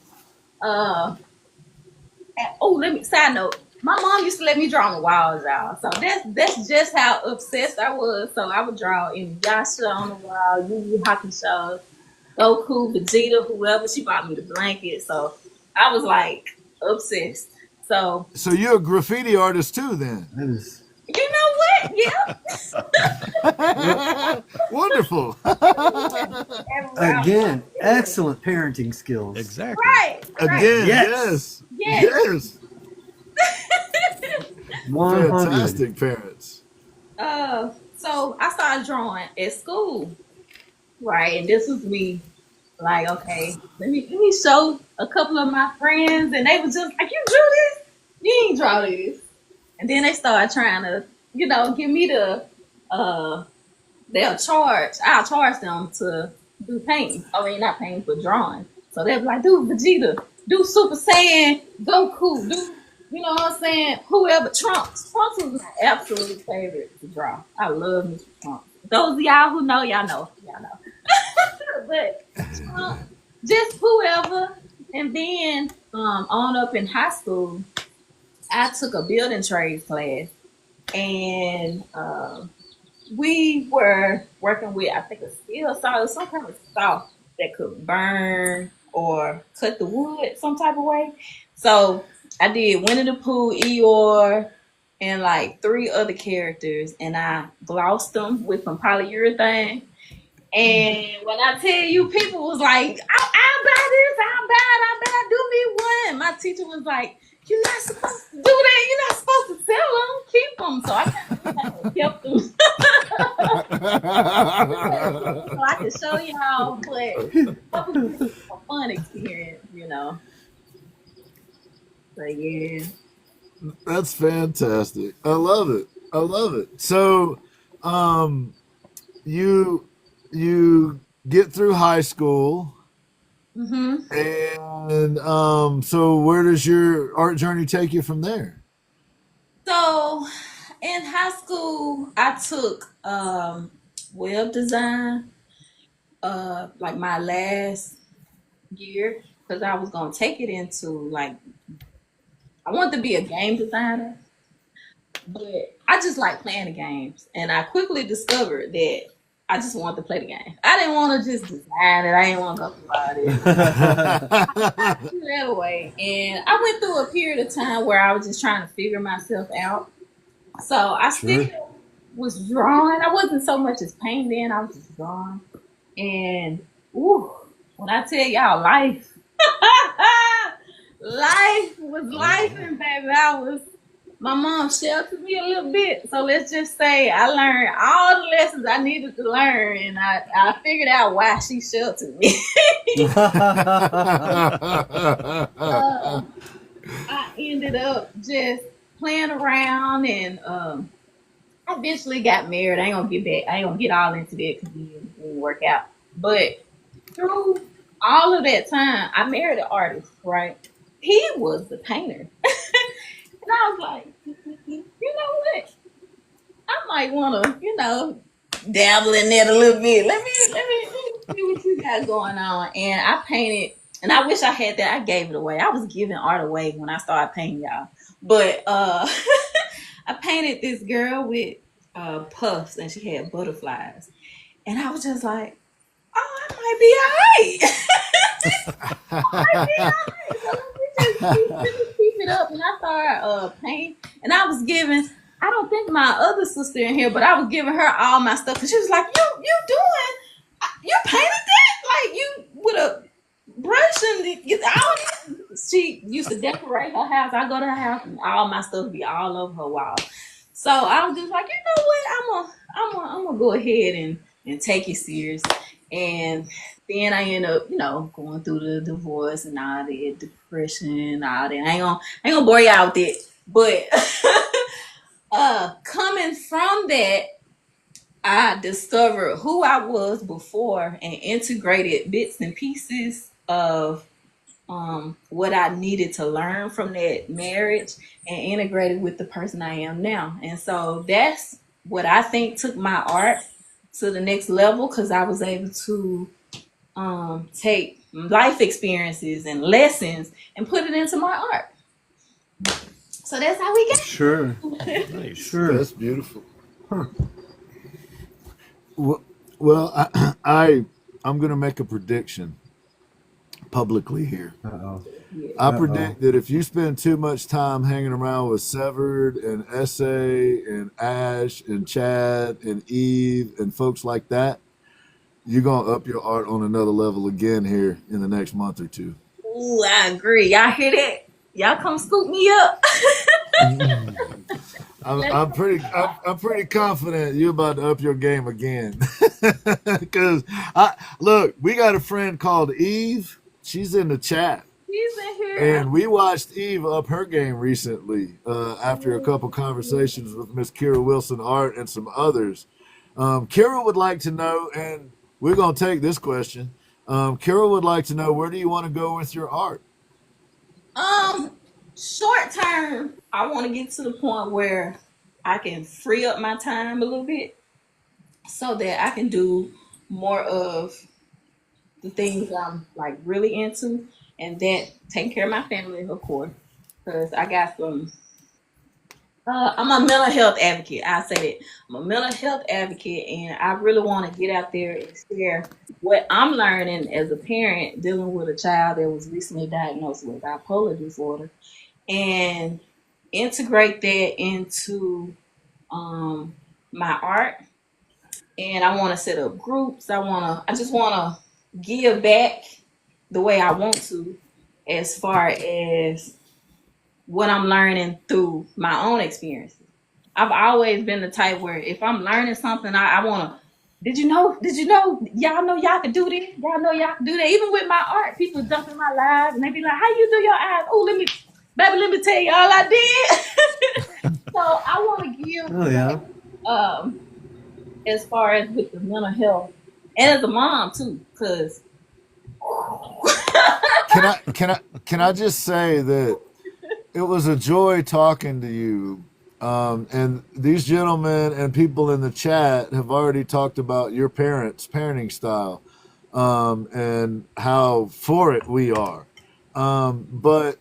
side note, my mom used to let me draw on the walls, y'all. So that's just how obsessed I was. So I would draw Inuyasha on the wall, Yu Yu Hakusho, Goku, Vegeta, whoever. She bought me the blanket, so I was like obsessed. So you're a graffiti artist too, then? That is. you know what? Yeah. Wonderful. Again, excellent parenting skills. Exactly. Right. Again, Yes. yes. 100. Fantastic parents. So I started drawing at school, right? And this was me, like, okay, let me show a couple of my friends, and they was just like, "You drew this? You ain't draw this." And then they started trying to, give me I'll charge them to do painting. I mean, not painting, but drawing. So they'd be like, do Vegeta, do Super Saiyan, Goku, do, you know what I'm saying? Whoever, Trunks. Trunks was my absolute favorite to draw. I love Mr. Trunks. Those of y'all who know, y'all know. But just whoever. And then on up in high school, I took a building trades class, and we were working with, I think, a steel saw, some kind of saw that could burn or cut the wood some type of way. So I did Winnie the Pooh, Eeyore, and like 3 other characters, and I glossed them with some polyurethane. And when I tell you, people was like, I'll buy this, I'll buy it, do me one. My teacher was like, you're not supposed to do that. You're not supposed to sell them. Keep them. So I kind of kept them. So I can show y'all, but that was a fun experience, So yeah. That's fantastic. I love it. So, you get through high school. Mm-hmm. And so where does your art journey take you from there? So in high school, I took web design, like my last year, because I was gonna take it into like I wanted to be a game designer, but I just like playing the games, and I quickly discovered that I just wanted to play the game. I didn't want to just design it. I didn't want to go through all this. I threw that away. And I went through a period of time where I was just trying to figure myself out. So I still was drawing. I wasn't so much as painting. I was just drawing. And when I tell y'all life, life was life, and baby, my mom sheltered me a little bit. So let's just say I learned all the lessons I needed to learn, and I figured out why she sheltered me. I ended up just playing around, and I eventually got married. I ain't gonna get all into that because it didn't work out. But through all of that time, I married an artist, right? He was the painter. And I was like, you know what? I might want to, dabble in that a little bit. Let me see what you got going on. And I painted, and I wish I had that. I gave it away. I was giving art away when I started painting, y'all. But I painted this girl with puffs, and she had butterflies. And I was just like, oh, I might be all right. I might be all right. So let me just keep it up. And I started painting, and I was giving. I don't think my other sister in here, but I was giving her all my stuff, and she was like, you painted that like you with a brush and she used to decorate her house. I go to her house and all my stuff be all over her wall. So I was just like, you know what? I'm gonna go ahead and take it serious. And then I end up, going through the divorce and all that depression and all that. I ain't gonna bore you out with it, but coming from that, I discovered who I was before and integrated bits and pieces of what I needed to learn from that marriage and integrated with the person I am now. And so that's what I think took my art to the next level, because I was able to take life experiences and lessons and put it into my art. So that's how we get it. Sure. Nice. Sure. That's beautiful. Huh. Well, I'm going to make a prediction publicly here. Uh-oh. I predict that if you spend too much time hanging around with Severed and S.A. and A.S.H. and Chad and Eve and folks like that, you're going to up your art on another level again here in the next month or two. Ooh, I agree. Y'all hear that? Y'all come scoop me up. I'm pretty confident you're about to up your game again. Because look, we got a friend called Eve. She's in the chat. She's in here. And we watched Eve up her game recently after a couple conversations with Miss Kira Wilson Art and some others. Kira would like to know, and we're going to take this question. Kira would like to know, where do you want to go with your art? Short term, I want to get to the point where I can free up my time a little bit so that I can do more of the things I'm like really into, and that taking care of my family, of course, because I got some. I'm a mental health advocate. I say that I'm a mental health advocate, and I really want to get out there and share what I'm learning as a parent dealing with a child that was recently diagnosed with bipolar disorder, and integrate that into my art. And I want to set up groups. I just want to give back the way I want to, as far as what I'm learning through my own experiences. I've always been the type where if I'm learning something, I want to. Did you know? Y'all know y'all can do this. Y'all know y'all can do that. Even with my art, people jump in my lives and they be like, "How you do your eyes?" Oh, let me tell you all I did. So I want to give. Oh yeah. As far as with the mental health, and as a mom too, because. Can I just say that it was a joy talking to you. And these gentlemen and people in the chat have already talked about your parenting style, and how for it we are. But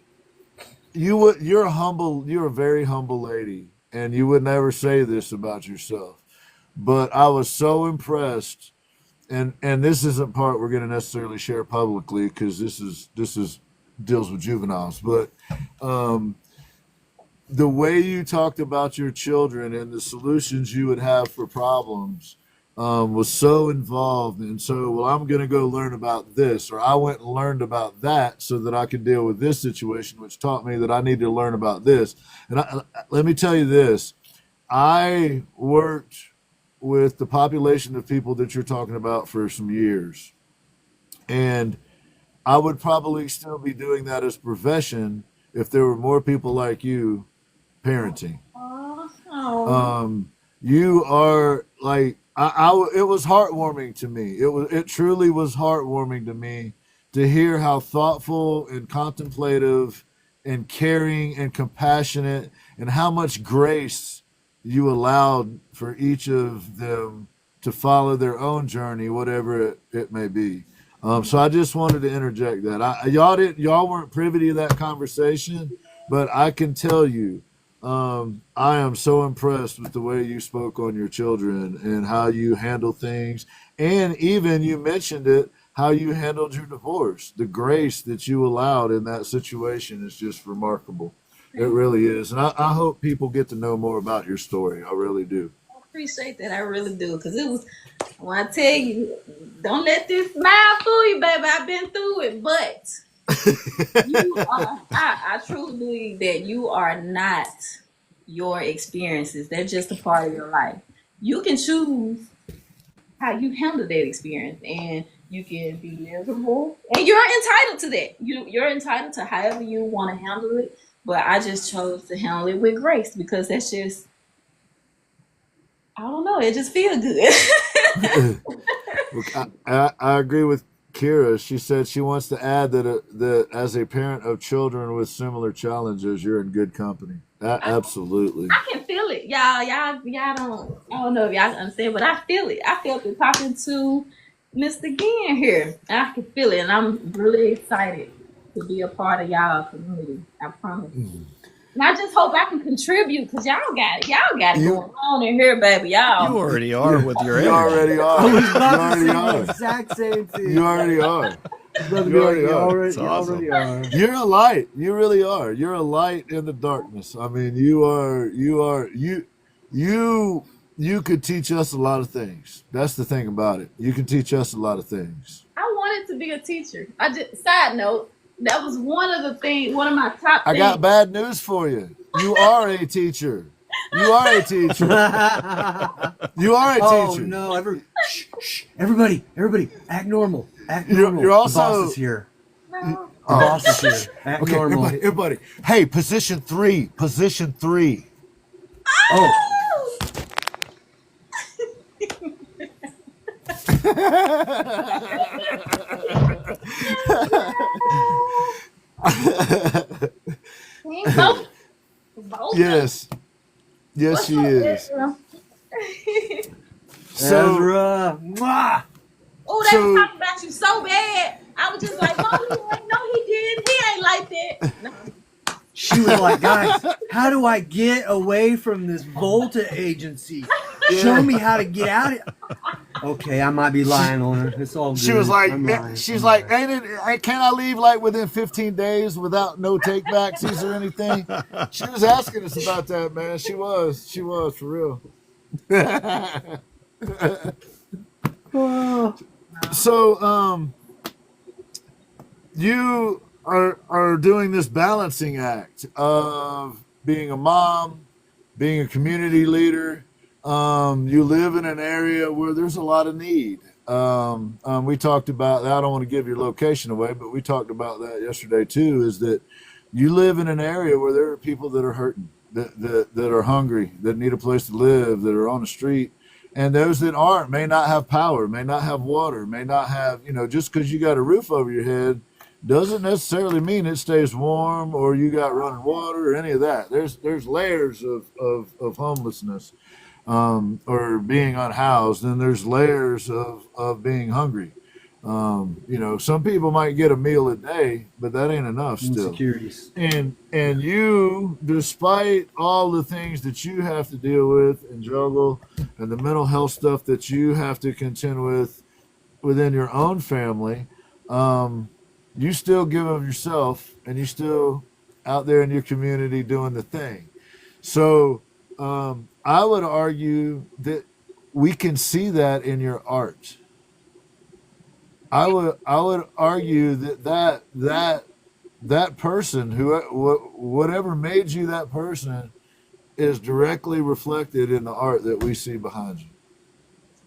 you're humble. You're a very humble lady, and you would never say this about yourself. But I was so impressed, and this isn't part we're going to necessarily share publicly, because this is deals with juveniles, but the way you talked about your children and the solutions you would have for problems was so involved. And so, well, I'm going to go learn about this, or I went and learned about that so that I could deal with this situation, which taught me that I need to learn about this. And let me tell you this, I worked with the population of people that you're talking about for some years. And I would probably still be doing that as a profession if there were more people like you parenting. You are like, it was heartwarming to me. It truly was heartwarming to me to hear how thoughtful and contemplative and caring and compassionate, and how much grace you allowed for each of them to follow their own journey, whatever it may be. So I just wanted to interject that. Y'all weren't privy to that conversation, but I can tell you, I am so impressed with the way you spoke on your children and how you handle things, and even you mentioned it, how you handled your divorce. The grace that you allowed in that situation is just remarkable. It really is, and I hope people get to know more about your story. I really do. I appreciate that. I really do, because it was. When I tell you, don't let this smile fool you, baby. I've been through it, but I truly believe that you are not your experiences. They're just a part of your life. You can choose how you handle that experience, and you can be miserable, and you're entitled to that. You're entitled to however you want to handle it. But I just chose to handle it with grace, because that's just, I don't know, it just feels good. I agree with Kira. She said she wants to add that as a parent of children with similar challenges, you're in good company. Absolutely. I can feel it, y'all. Y'all I don't know if y'all understand, but I feel it. I felt it talking to Mr. Ginn here. I can feel it, and I'm really excited to be a part of y'all community. I promise. And I just hope I can contribute, because y'all got it going on in here, baby. Y'all. You already are with your You energy. already are. I was You about to already say the are. exact same thing. You already are. You already are. It's You awesome. already are. You're a light. You really are. You're a light in the darkness. I mean, you could teach us a lot of things. That's the thing about it. You can teach us a lot of things. I wanted to be a teacher. Side note, that was one of my top I things. got bad news for you. You are a teacher. You are a teacher. You are a Oh teacher. no! Everybody, act normal. Act normal. You're also- the boss is here. No. The boss is here. Act Okay, normal. everybody. Hey, position 3. Position 3. Oh, Both. Yes. Yes, she is. So, Ezra. Mwah! Oh, they So- was talking about you so bad. I was just like, Mom, no, he didn't. He ain't like that. No. She was like, guys, how do I get away from this Volta agency? Show me how to get out of it. Okay, I might be lying on her. It's all good. she was like, I'm lying. she's I'm like, lying. can I leave like within 15 days without no takebacksies or anything? She was asking us about that, man. She was for real. Oh. So, you are doing this balancing act of being a mom, being a community leader. You live in an area where there's a lot of need. We talked about that. I don't want to give your location away, but we talked about that yesterday too, is that you live in an area where there are people that are hurting, that are hungry, that need a place to live, that are on the street. And those that aren't may not have power, may not have water, may not have, just because you got a roof over your head doesn't necessarily mean it stays warm or you got running water or any of that. There's layers of homelessness, or being unhoused, and there's layers of being hungry. Some people might get a meal a day, but that ain't enough still. Insecurities. And you, despite all the things that you have to deal with and juggle, and the mental health stuff that you have to contend with within your own family, you still give of yourself, and you still out there in your community doing the thing. So I would argue that we can see that in your art. I would argue that person, whatever made you that person, is directly reflected in the art that we see behind you.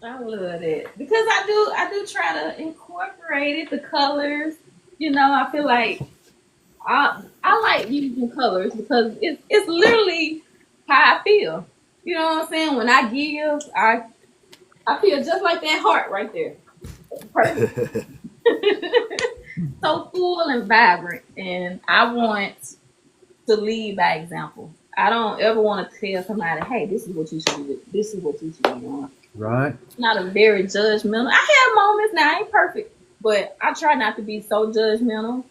I love that, because I do try to incorporate it, the colors. I feel like I like using colors because it's literally how I feel. You know what I'm saying? When I give, I feel just like that heart right there. Perfect. So full and vibrant, and I want to lead by example. I don't ever want to tell somebody, hey, this is what you should do. This is what you should be doing. Right. It's not a very judgmental. I have moments now, I ain't perfect, but I try not to be so judgmental.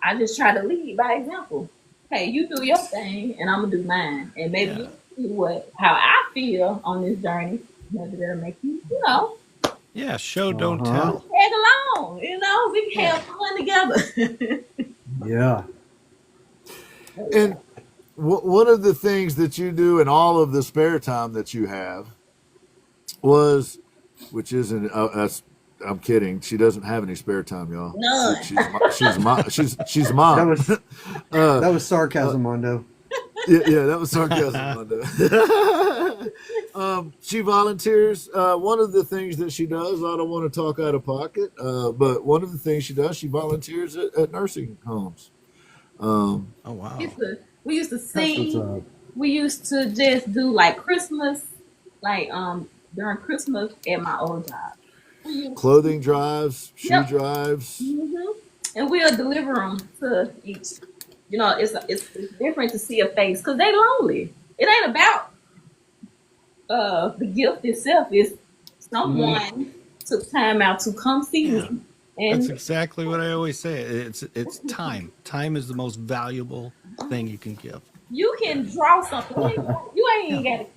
I just try to lead by example. Hey, you do your thing, and I'm gonna do mine, and maybe Yeah. you see how I feel on this journey. Maybe that'll make you, Yeah, show, don't Uh-huh. tell. tag along. We can have fun together. Yeah. And one of the things that you do in all of the spare time that you have which isn't, I'm kidding. She doesn't have any spare time, y'all. None. She's mom. That was sarcasm, Mondo. Yeah, that was sarcasm, Mondo. She volunteers. One of the things that she does, I don't want to talk out of pocket, but one of the things she does, she volunteers at nursing homes. Oh wow. We used to That's what's sing. up. We used to just do like Christmas, like during Christmas at my old job. Clothing drives, shoe Yep. drives. And we'll deliver them to each. It's different to see a face because they lonely. It ain't about the gift itself. It's someone took time out to come see me. And That's exactly what I always say. It's time. Time is the most valuable thing you can give. you can draw something. You ain't even got to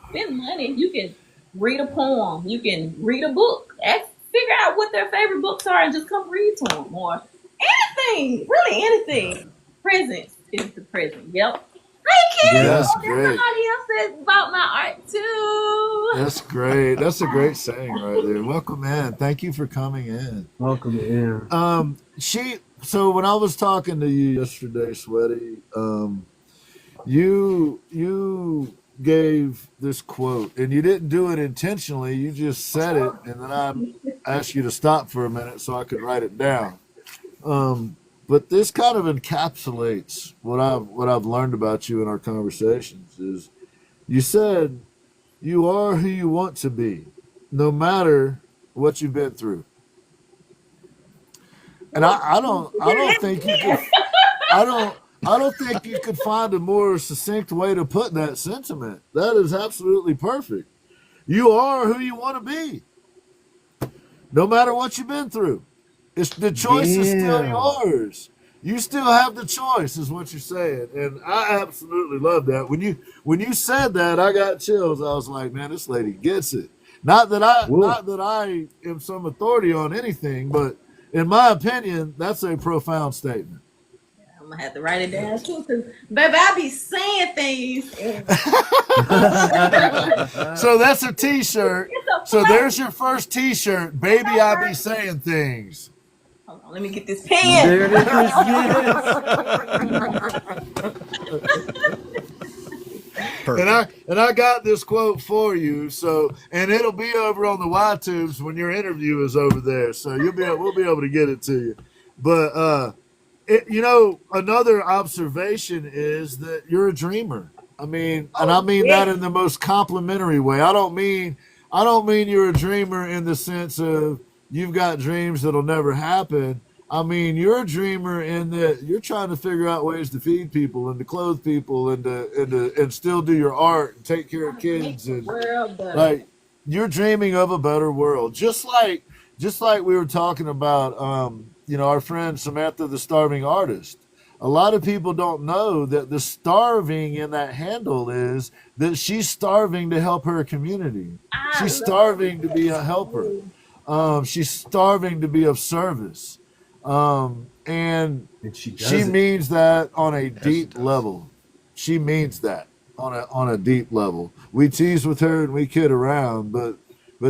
spend money. You can read a poem. You can read a book. Figure out what their favorite books are and just come read to them. Or anything. Really anything. Presence is the present. Yep. Hey, kids. Yeah. That's There's great. somebody else said about my art, too. That's great. That's a great saying right there. Welcome in. Thank you for coming in. Welcome in. So when I was talking to you yesterday, Sweaty, you gave this quote, and you didn't do it intentionally. You just said it, and then I asked you to stop for a minute so I could write it down. But this kind of encapsulates what I've learned about you in our conversations. Is you said you are who you want to be, no matter what you've been through. And I don't think you could I don't think you could find a more succinct way to put that sentiment. That is absolutely perfect. You are who you want to be, no matter what you've been through. The choice is still yours. You still have the choice, is what you're saying, and I absolutely love that. When you said that, I got chills. I was like, man, this lady gets it. Not that I am some authority on anything, but in my opinion, that's a profound statement. I'm going to have to write it down, too, because, baby, I be saying things. So that's a T-shirt. So there's your first T-shirt. Baby, I be saying things. Hold on, let me get this pen. There it is. Perfect. And I got this quote for you. So, and it'll be over on the Y-tubes when your interview is over there. So we'll be able to get it to you. But another observation is that you're a dreamer. I mean, and I mean that in the most complimentary way. I don't mean you're a dreamer in the sense of you've got dreams that'll never happen. I mean, you're a dreamer in that you're trying to figure out ways to feed people and to clothe people and still do your art and take care of kids, and like you're dreaming of a better world. Just like we were talking about our friend Samantha, the starving artist. A lot of people don't know that the starving in that handle is that she's starving to help her community. She's starving to be a helper. She's starving to be of service. And she means that on a deep level. She means that on a deep level. We tease with her and we kid around, but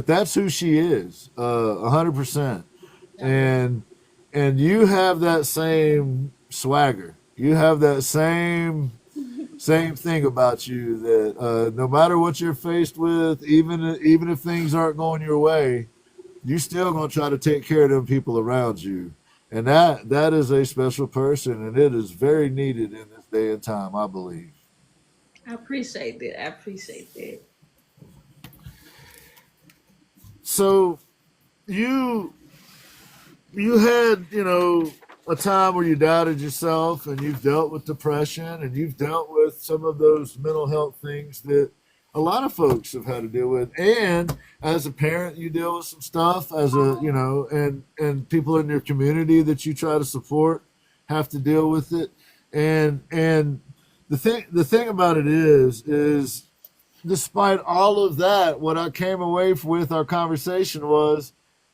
that's who she is, 100%. And you have that same swagger. You have that same thing about you that no matter what you're faced with, even if things aren't going your way, you're still gonna try to take care of them people around you. And that is a special person, and it is very needed in this day and time, I believe. I appreciate that. So you had, a time where you doubted yourself and you've dealt with depression and you've dealt with some of those mental health things that a lot of folks have had to deal with. And as a parent, you deal with some stuff as a, you know, and people in your community that you try to support have to deal with it. And the thing about it is despite all of that, what I came away with our conversation was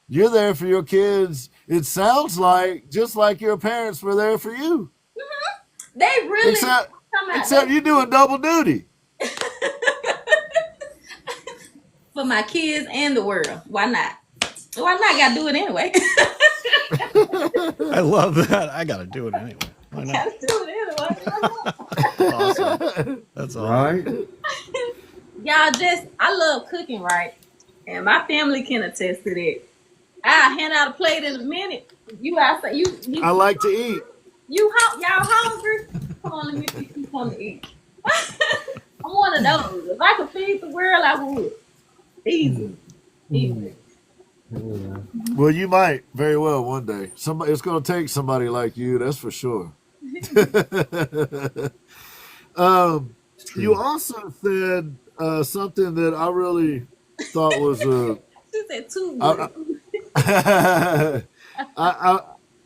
you're there for your kids. It sounds like just like your parents were there for you. They really except you're doing double duty. For my kids and the world. Why not? Why not? Gotta do it anyway. I love that. I got to do it anyway. Why not? Gotta do it anyway. Awesome. That's awesome. Right? Y'all, I love cooking, right? And my family can attest to that. I'll hand out a plate in a minute. You outside, you I like to eat. y'all hungry? Come on, let me teach you something to eat. I'm one of those. If I could feed the world, I would. Easy. Well, you might very well one day. It's going to take somebody like you, that's for sure. You also said something that I really thought was She said too good.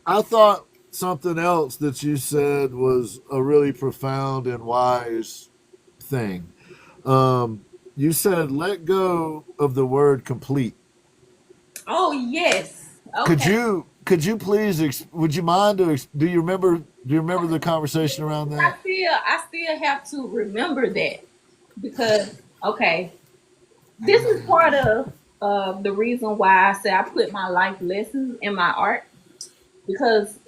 I thought something else that you said was a really profound and wise thing. You said let go of the word complete. Oh yes. Okay. Could you please would you mind do you remember the conversation around that? I still have to remember that because this is part of the reason why I say I put my life lessons in my art because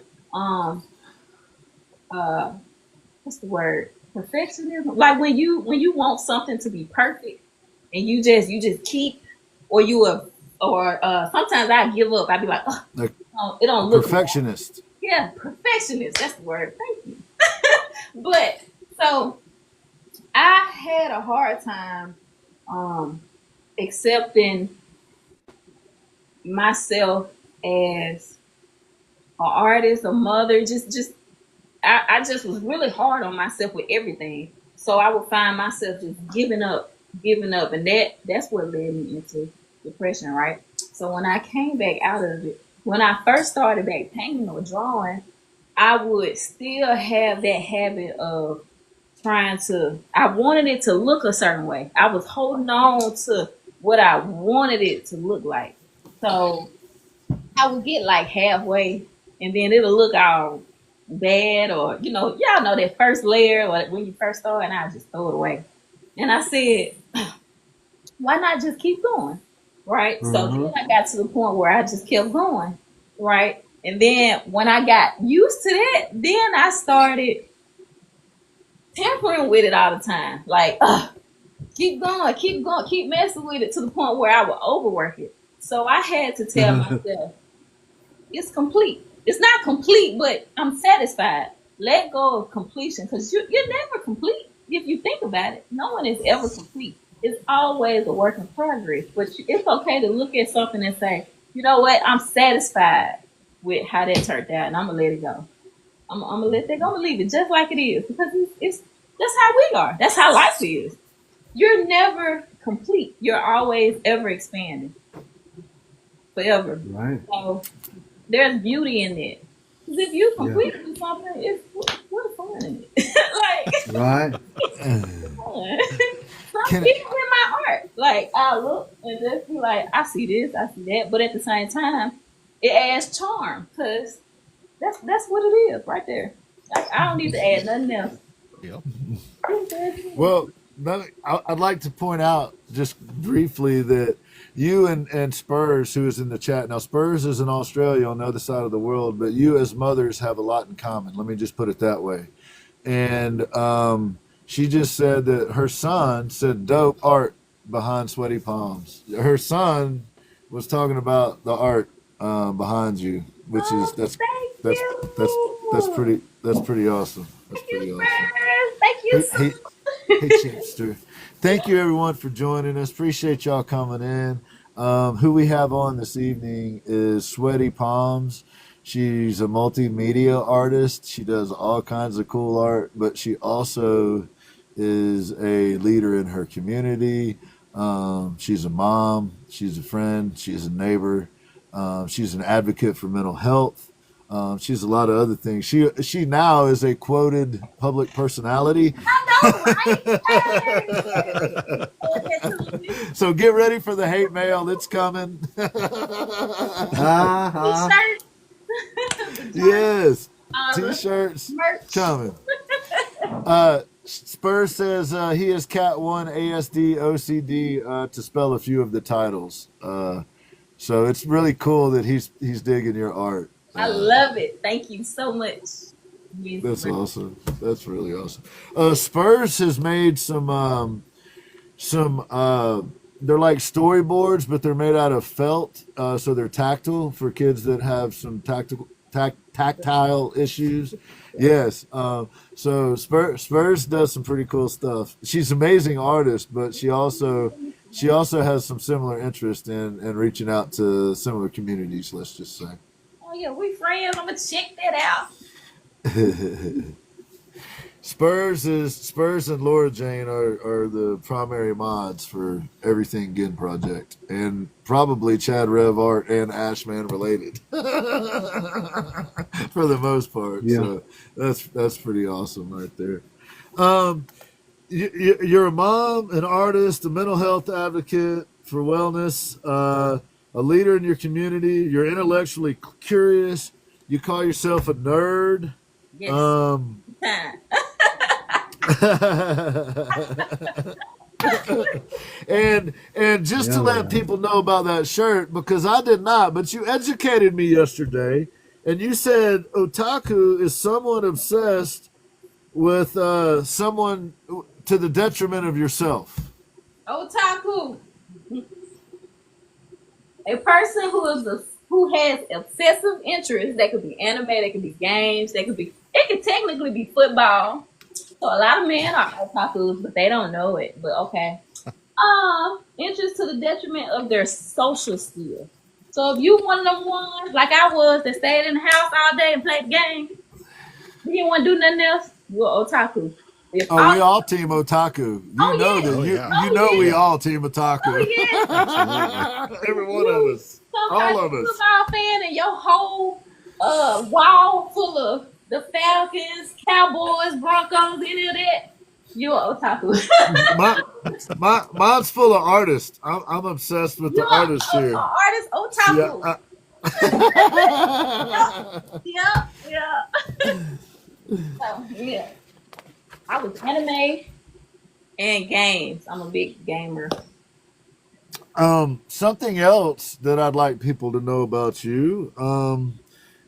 what's the word? Perfectionism. Like when you want something to be perfect and you just keep or sometimes I give up. I'd be like, it don't look perfectionist. right. Yeah, perfectionist. That's the word. Thank you. But so I had a hard time accepting myself as an artist, a mother, I just was really hard on myself with everything. So I would find myself just giving up. And that's what led me into depression, right? So when I came back out of it, when I first started back painting or drawing, I would still have that habit of I wanted it to look a certain way. I was holding on to what I wanted it to look like. So I would get like halfway and then it'll look all bad or, y'all know that first layer or when you first start and I just throw it away. And I said, why not just keep going? Right. Mm-hmm. So then I got to the point where I just kept going. Right. And then when I got used to that, then I started tampering with it all the time. Like, keep going, keep messing with it to the point where I would overwork it. So I had to tell myself, it's complete. It's not complete, but I'm satisfied. Let go of completion because you're never complete. If you think about it, no one is ever complete. It's always a work in progress. But it's okay to look at something and say, you know what? I'm satisfied with how that turned out, and I'm gonna let it go. I'm gonna let that go. I'm gonna leave it just like it is because it's that's how we are. That's how life is. You're never complete. You're always ever expanding, forever. Right. So there's beauty in it. Because if you complete with something, it's what's fun in it. Like right. Some people in my art, like I look and just be like, I see this, I see that, but at the same time, it adds charm because that's what it is right there. Like I don't need to add nothing else. Yep. Well, I'd like to point out just briefly that you and Spurs, who is in the chat now, Spurs is in Australia on the other side of the world, but you as mothers have a lot in common. Let me just put it that way. And she just said that her son said dope art behind Sweaty Palmz. Her son was talking about the art behind you, which is that's pretty awesome. That's pretty awesome. Thank you. Hey, Chipster. Thank you everyone for joining us. Appreciate y'all coming in. Who we have on this evening is Sweaty Palmz. She's a multimedia artist. She does all kinds of cool art, but she also is a leader in her community. She's a mom. She's a friend. She's a neighbor. She's an advocate for mental health. She's a lot of other things. She now is a quoted public personality. So get ready for the hate mail. It's coming. Yes. T-shirts coming. Spurs says he is Cat 1 ASD OCD to spell a few of the titles. So it's really cool that he's digging your art. I love it. Thank you so much. That's awesome. That's really awesome. Spurs has made some they're like storyboards, but they're made out of felt, so they're tactile for kids that have some tactile issues. Yes. So Spurs does some pretty cool stuff. She's an amazing artist, but she also has some similar interest in reaching out to similar communities, let's just say. Oh yeah, we friends. I'm gonna check that out. Spurs and Laura Jane are the primary mods for everything Ginn Project, and probably Chad Rev Art and Ashman related for the most part. Yeah. So that's pretty awesome right there. You're a mom, an artist, a mental health advocate for wellness, a leader in your community. You're intellectually curious. You call yourself a nerd. Yes. and just to let people know about that shirt, because I did not, but you educated me yesterday, and you said otaku is someone obsessed with someone to the detriment of yourself. Otaku, a person who has obsessive interests. That could be anime, that could be games, it could technically be football. So a lot of men are otakus, but they don't know it. But okay. Interest to the detriment of their social skills. So if you one of them ones, like I was, that stayed in the house all day and played the game, you didn't want to do nothing else, you're an otaku. We all team otaku. You know we all team otaku. Oh, yeah. Every one of us. All of us. Football fan and your whole wall full of the Falcons, Cowboys, Broncos, any of that, you're an otaku. Mine's full of artists. I'm obsessed with the artists here. Artist otaku. Yeah. So, yeah. I was anime and games. I'm a big gamer. Something else that I'd like people to know about you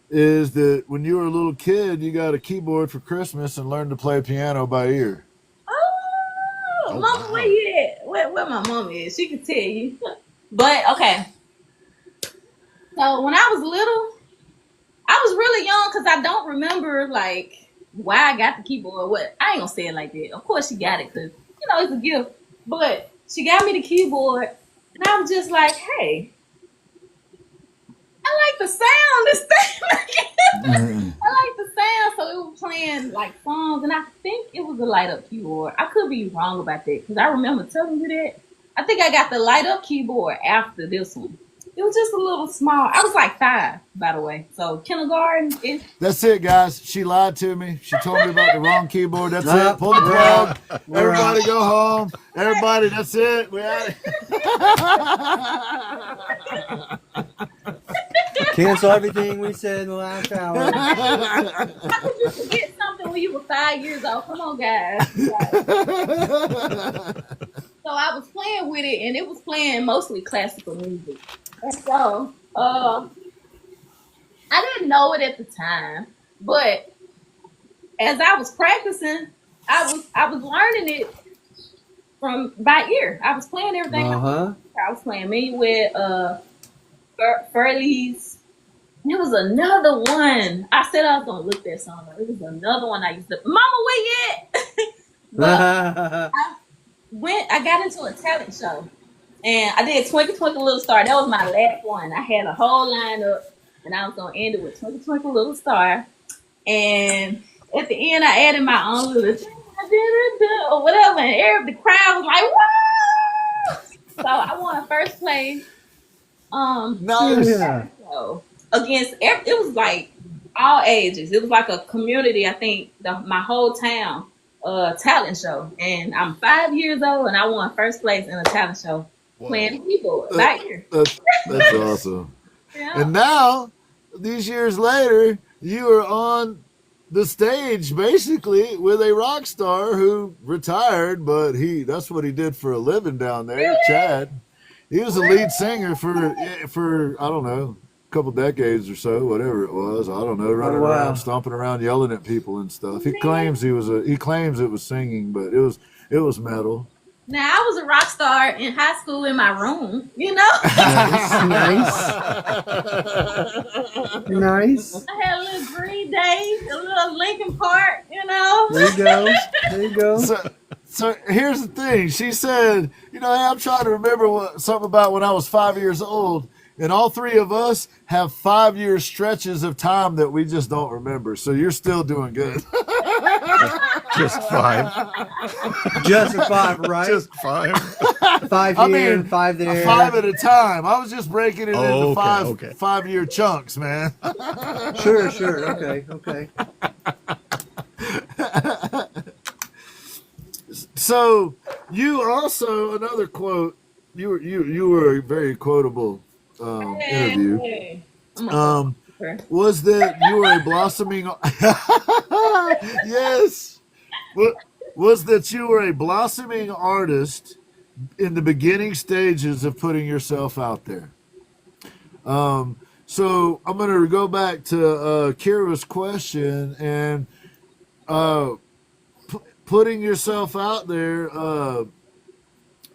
is that when you were a little kid, you got a keyboard for Christmas and learned to play piano by ear. Oh, Mama, where you at? Where my mom is? She can tell you. But, okay. So, when I was little, I was really young because I don't remember, like, why I got the keyboard. What? I ain't gonna say it like that. Of course, she got it because, it's a gift. But she got me the keyboard, and I was just like, hey, I like the sound this thing. I like the sound, so it was playing like songs, and I think it was a light up keyboard. I could be wrong about that because I remember telling you that. I think I got the light up keyboard after this one. It was just a little small. I was like 5, by the way. So kindergarten is. That's it, guys. She lied to me. She told me about the wrong keyboard. That's it. Pull the plug. Everybody go home. Everybody, that's it. We out. Cancel everything we said in the last hour. How could you forget something when you were 5 years old? Come on, guys. So I was playing with it, and it was playing mostly classical music. And so I didn't know it at the time, but as I was practicing, I was learning it by ear. I was playing everything. I was playing Minuet, Furley's. There was another one. I said I was gonna look that song up. It was another one I used to. Mama, where you at? I got into a talent show, and I did Twinkle Twinkle Little Star. That was my last one. I had a whole lineup, and I was gonna end it with Twinkle Twinkle Little Star. And at the end, I added my own little or whatever, and the crowd was like, "Whoa!" So I won first place. Nice. Yeah. So against it was like all ages. It was like a community. I think my whole town talent show, and I'm 5 years old, and I won first place in a talent show playing the keyboard that year. That's awesome. Yeah. And now, these years later, you are on the stage basically with a rock star who retired, but that's what he did for a living down there, Really? Chad. He was the lead singer for I don't know, a couple decades or so, whatever it was. I don't know, running wow. around, stomping around, yelling at people and stuff. He claims it was singing, but it was metal. Now I was a rock star in high school in my room, you know. Nice. I had a little Green Day, a little Linkin Park, you know. There you go. So here's the thing. She said, hey, I'm trying to remember something about when I was 5 years old. And all three of us have 5 year stretches of time that we just don't remember. So you're still doing good. Just 5. Just a 5, right? Just 5. 5 here and 5 there. 5 at a time. I was just breaking it into okay. 5 year chunks, man. Sure. Okay. So you also, another quote, you were a very quotable interview. Hey. Was that you were a blossoming yes, was that you were a blossoming artist in the beginning stages of putting yourself out there. So I'm going to go back to Kira's question and putting yourself out there.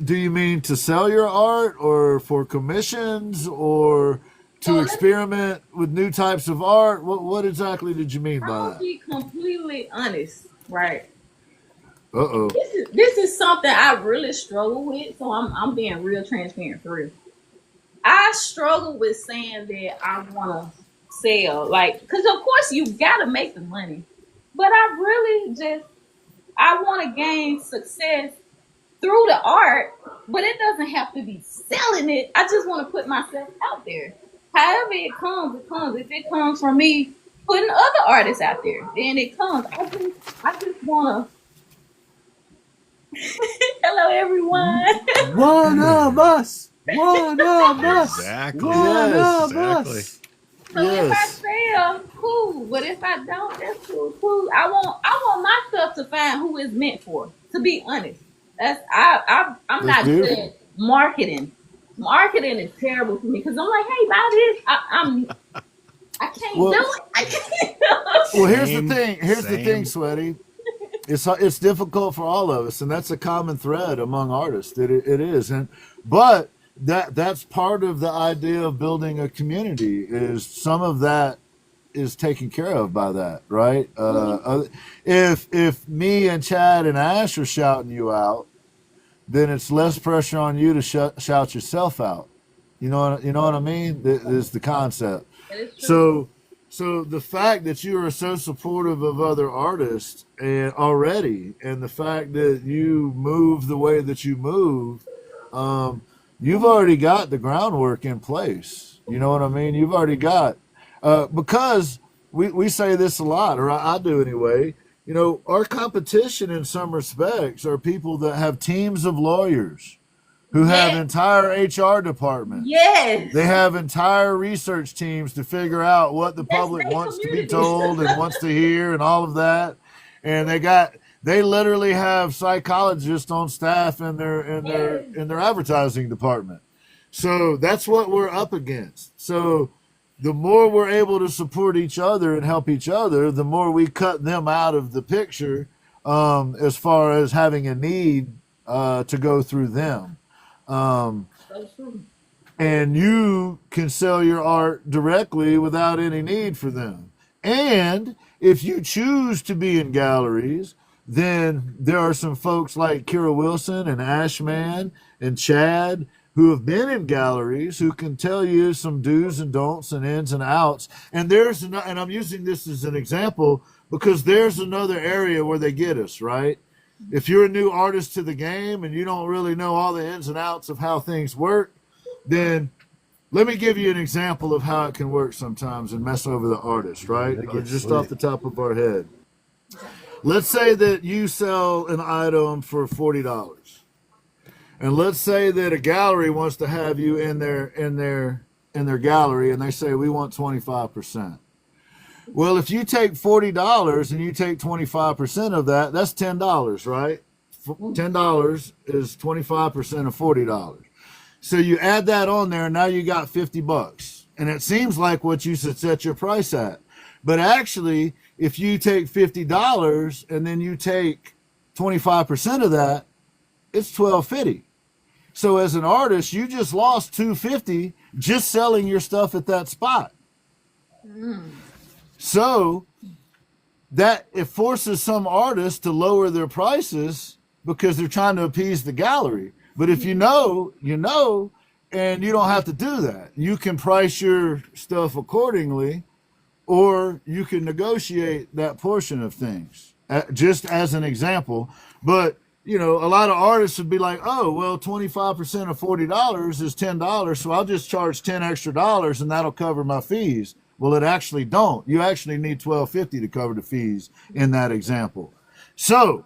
Do you mean to sell your art or for commissions or to experiment with new types of art? What exactly did you mean by I'll that? be completely honest, right? Uh-oh. This is something I really struggle with, so I'm being real transparent for real. I struggle with saying that I want to sell, because of course you got to make the money, but I want to gain success through the art, but it doesn't have to be selling it. I just want to put myself out there. However it comes, it comes. If it comes from me putting other artists out there, then it comes. I just want to. Hello, everyone. One of us. Exactly. Exactly. So if I sell, cool. But if I don't, that's cool. I want my stuff to find who it's meant for. To be honest, I'm not good at marketing. Marketing is terrible for me because I'm like, hey, buy this. I can't do it. I can't. Well, here's the thing, Sweaty. It's difficult for all of us, and that's a common thread among artists. It is, but that's part of the idea of building a community. Is some of that is taken care of by that, right? If me and Chad and Ash are shouting you out, then it's less pressure on you to shout yourself out. You know what I mean? Is the concept. So the fact that you are so supportive of other artists already, and the fact that you move the way that you move, you've already got the groundwork in place. You know what I mean? You've already got, because we say this a lot, or I do anyway. Our competition in some respects are people that have teams of lawyers who have entire HR departments. Yes. They have entire research teams to figure out what the public wants to be told and wants to hear and all of that. And they literally have psychologists on staff in their advertising department. So that's what we're up against. So the more we're able to support each other and help each other, the more we cut them out of the picture as far as having a need to go through them. And you can sell your art directly without any need for them. And if you choose to be in galleries, then there are some folks like Kira Wilson and Ashman and Chad who have been in galleries who can tell you some do's and don'ts and ins and outs. And and I'm using this as an example because there's another area where they get us, right? If you're a new artist to the game and you don't really know all the ins and outs of how things work, then let me give you an example of how it can work sometimes and mess over the artist, right? Just off the top of our head. Let's say that you sell an item for $40. And let's say that a gallery wants to have you in their gallery and they say we want 25%. Well, if you take $40 and you take 25% of that, that's $10, right? $10 is 25% of $40. So you add that on there and now you got $50. And it seems like what you should set your price at. But actually, if you take $50 and then you take 25% of that, it's $12.50. So as an artist, you just lost $2.50 just selling your stuff at that spot. So that it forces some artists to lower their prices because they're trying to appease the gallery. But if you know, and you don't have to do that. You can price your stuff accordingly, or you can negotiate that portion of things, just as an example. But a lot of artists would be like, oh, well, 25% of $40 is $10, so I'll just charge $10 extra and that'll cover my fees. Well, it actually don't. You actually need $12.50 to cover the fees in that example. So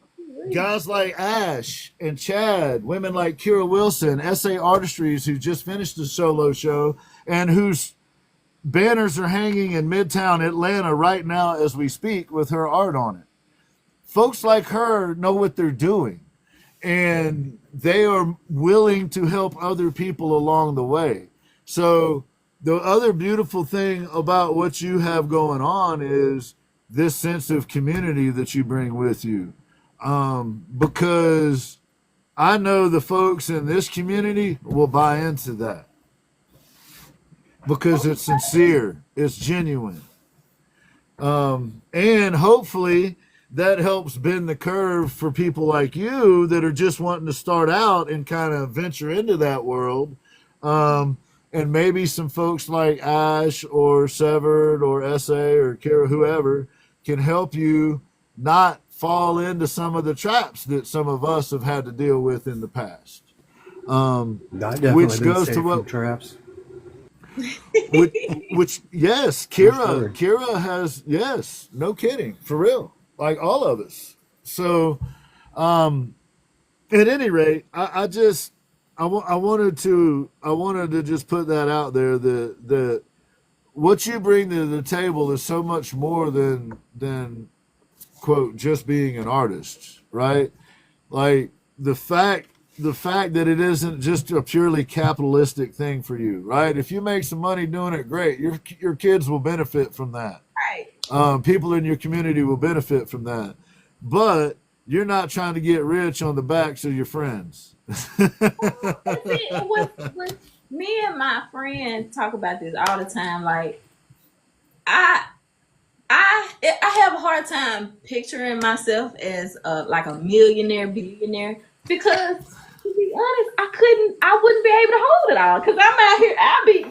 guys like A.S.H and Chad, women like Kira Wilson, S.A. Artistries, who just finished a solo show and whose banners are hanging in Midtown Atlanta right now as we speak with her art on it. Folks like her know what they're doing, and they are willing to help other people along the way. So the other beautiful thing about what you have going on is this sense of community that you bring with you. Because I know the folks in this community will buy into that because it's sincere, it's genuine. And hopefully that helps bend the curve for people like you that are just wanting to start out and kind of venture into that world. And maybe some folks like A.S.H or Severed or S.A. or Kira, whoever, can help you not fall into some of the traps that some of us have had to deal with in the past. Which goes to what traps. which yes, Kira has, yes, no kidding, for real, like all of us. So, at any rate, I wanted to just put that out there. The what you bring to the table is so much more than quote just being an artist, right? Like the fact that it isn't just a purely capitalistic thing for you, right? If you make some money doing it, great. Your kids will benefit from that. Right. People in your community will benefit from that. But you're not trying to get rich on the backs of your friends. See, with me and my friend talk about this all the time. Like, I have a hard time picturing myself as like a millionaire, billionaire, because to be honest, I wouldn't be able to hold it all because I'm out here. I'll be.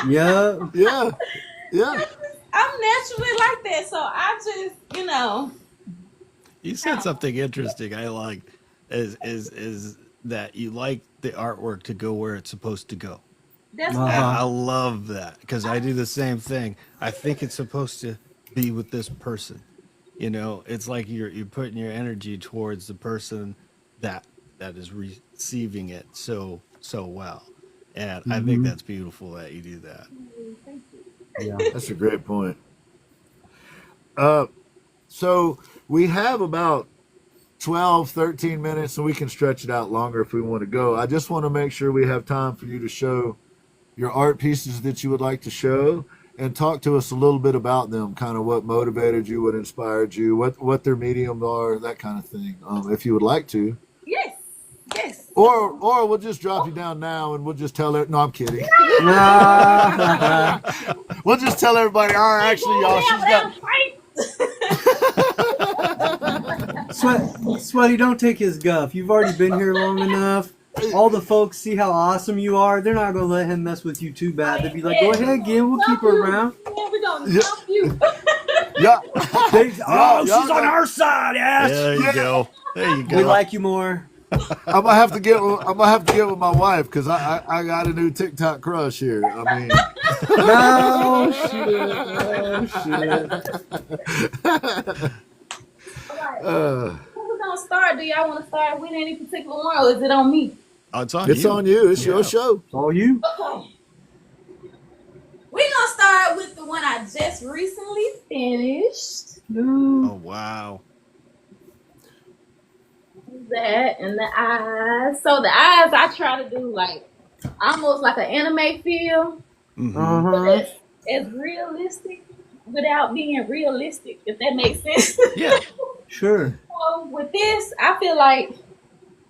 Yeah. I'm naturally like that, so I just, You said something interesting. I like is that you like the artwork to go where it's supposed to go. That's I love that because I do the same thing. I think it's supposed to be with this person. It's like you're putting your energy towards the person that is receiving it so well. And I think that's beautiful that you do that. Yeah. That's a great point. So we have about 12, 13 minutes, so we can stretch it out longer if we want to go. I just want to make sure we have time for you to show your art pieces that you would like to show and talk to us a little bit about them, kind of what motivated you, what inspired you, what their medium are, that kind of thing, if you would like to. yes. Or we'll just drop you down now and we'll just tell her. No, I'm kidding. We'll just tell everybody, actually, y'all, she's got... Sweaty, don't take his guff. You've already been here long enough. All the folks see how awesome you are. They're not gonna let him mess with you too bad. They'll be like, "Go ahead, Ginn. We'll keep her around." Yeah, we're gonna help you. Yeah. She's on our side, Ash. There you go. There you go. We like you more. I'm gonna have to get with my wife because I got a new TikTok crush here. I mean, Oh shit! Who's gonna start? Do y'all want to start with any particular one, or is it on me? Oh, it's on it's you. on you. It's your show. It's all you. Okay. We're gonna start with the one I just recently finished. Oh, wow. That and the eyes. So the eyes, I try to do like almost like an anime feel, but as realistic without being realistic, if that makes sense. Yeah. Sure. So with this, I feel like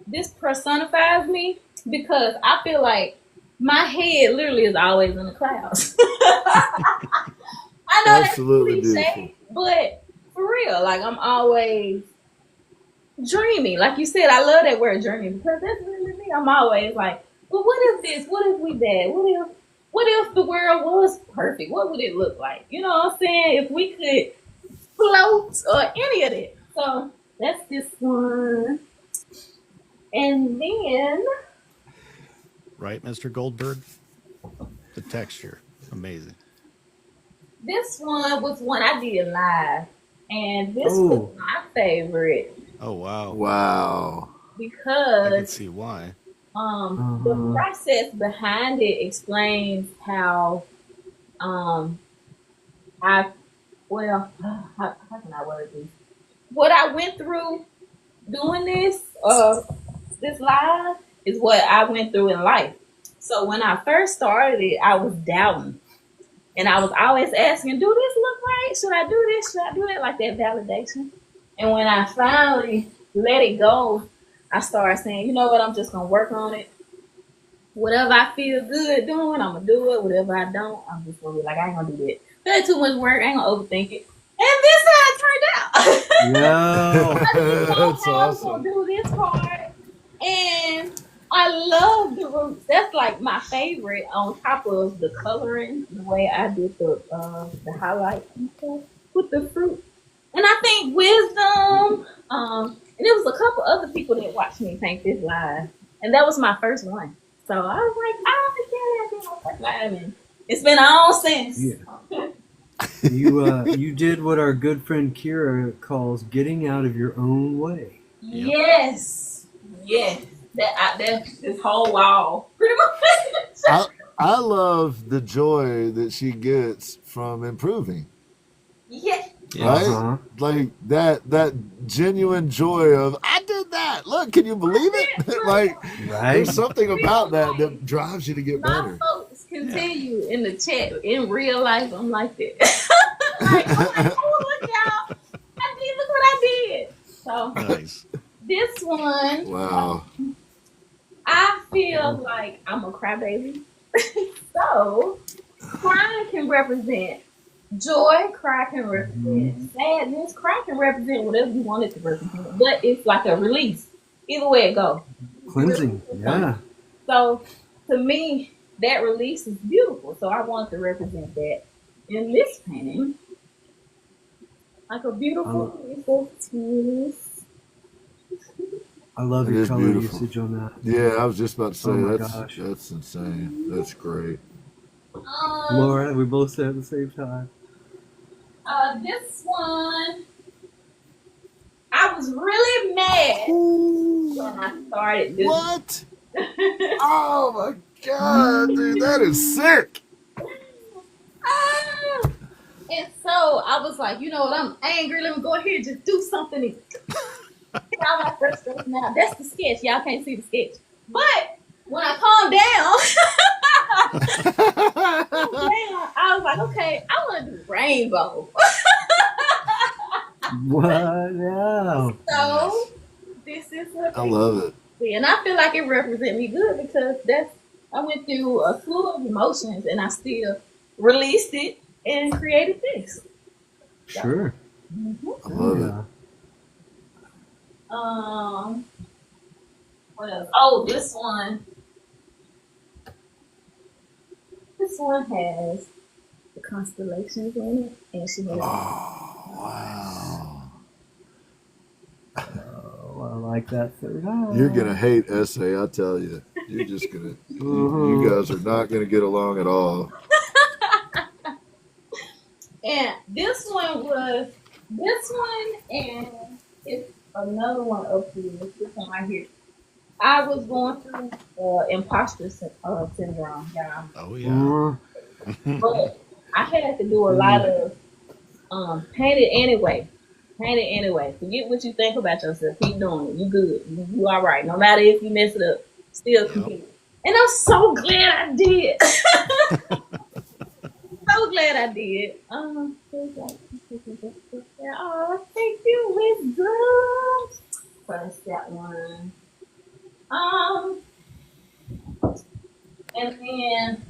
this personifies me because I feel like my head literally is always in the clouds. I know Absolutely that's cliche, but for real, like I'm always dreaming. Like you said, I love that word dreaming because that's really me. I'm always like, well, what if this? What if we that? What if the world was perfect? What would it look like? You know what I'm saying? If we could float or any of that. So that's this one. And then Right, Mr. Goldberg? The texture. Amazing. this one was one I did live. And this was my favorite Oh, wow. Wow. I can because see why. the process behind it explains how how can I word this? What I went through doing this live is what I went through in life. So when I first started it, I was doubting. And I was always asking, do this look right? Should I do this? Should I do that? Like that validation. And when I finally let it go, I started saying, you know what, I'm just going to work on it. Whatever I feel good doing, I'm going to do it. Whatever I don't, I'm just going to be like, I ain't going to do that. That's too much work. I ain't going to overthink it. And this is how it turned out. No. I didn't know That's how I was awesome. going to do this part. And I love the roots. That's like my favorite on top of the coloring, the way I did the highlights and stuff with the fruit. And I think wisdom, and there was a couple other people that watched me paint this live. And that was my first one. So I was like, I did my first live. And it's been on since. Yeah. You did what our good friend Kira calls getting out of your own way. Yes. Yes. That's this whole wall. Pretty much. I love the joy that she gets from improving. Yeah. Right? Like that genuine joy of I did that. Look, can you believe it? Like there's something about that drives you to get My better. folks can tell you in the chat, in real life, I'm like that. Like, oh, look, y'all. Look what I did. So Nice. this one, Wow. I feel like I'm a crybaby. So crying can represent joy, cry can represent sadness, cry can represent whatever you want it to represent. But it's like a release. Either way it goes. Cleansing. Yeah. So to me, that release is beautiful. So I want to represent that in this painting. Like a beautiful release of tears. I love It your is color beautiful. usage on that. Yeah, I was just about to say Oh my that's gosh. insane. That's great. Laura, we both said at the same time. This one, I was really mad when I started this. What? Oh my god, dude, that is sick. And so I was like, you know what, I'm angry. Let me go ahead and just do something. Y'all my frustration now. That's the sketch. Y'all can't see the sketch. But when I calmed down, I was like, okay, I want to do rainbow. What? Yeah. So this is what I love it. and I feel like it represents me good because I went through a slew of emotions and I still released it and created this. Sure. I love it. Um, what else? Oh, this one. This one has the constellations in it, and she has. Oh, wow. Oh, I like that third eye. You're going to hate S.A., I tell you. You're just going to, you guys are not going to get along at all. And this one, and it's another one up here. This one right here. I was going through imposter syndrome, y'all. Oh yeah. But I had to do a lot of paint it anyway. Paint it anyway. Forget what you think about yourself. Keep doing it. You good. You all right. No matter if you mess it up, still compete. And I'm so glad I did. So glad I did. Oh, thank you, wisdom. First that one. And then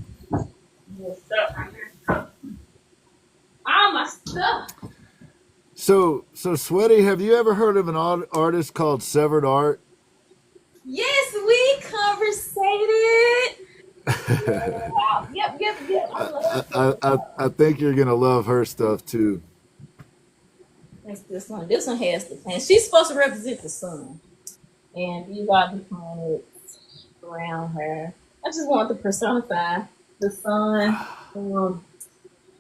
the stuff right here. All my stuff. So Sweaty, have you ever heard of an artist called Severed Art? Yes, we conversated. Yep. I think you're gonna love her stuff too. That's this one. This one has the plan. She's supposed to represent the sun, and these are the planets around her. I just want to personify the sun.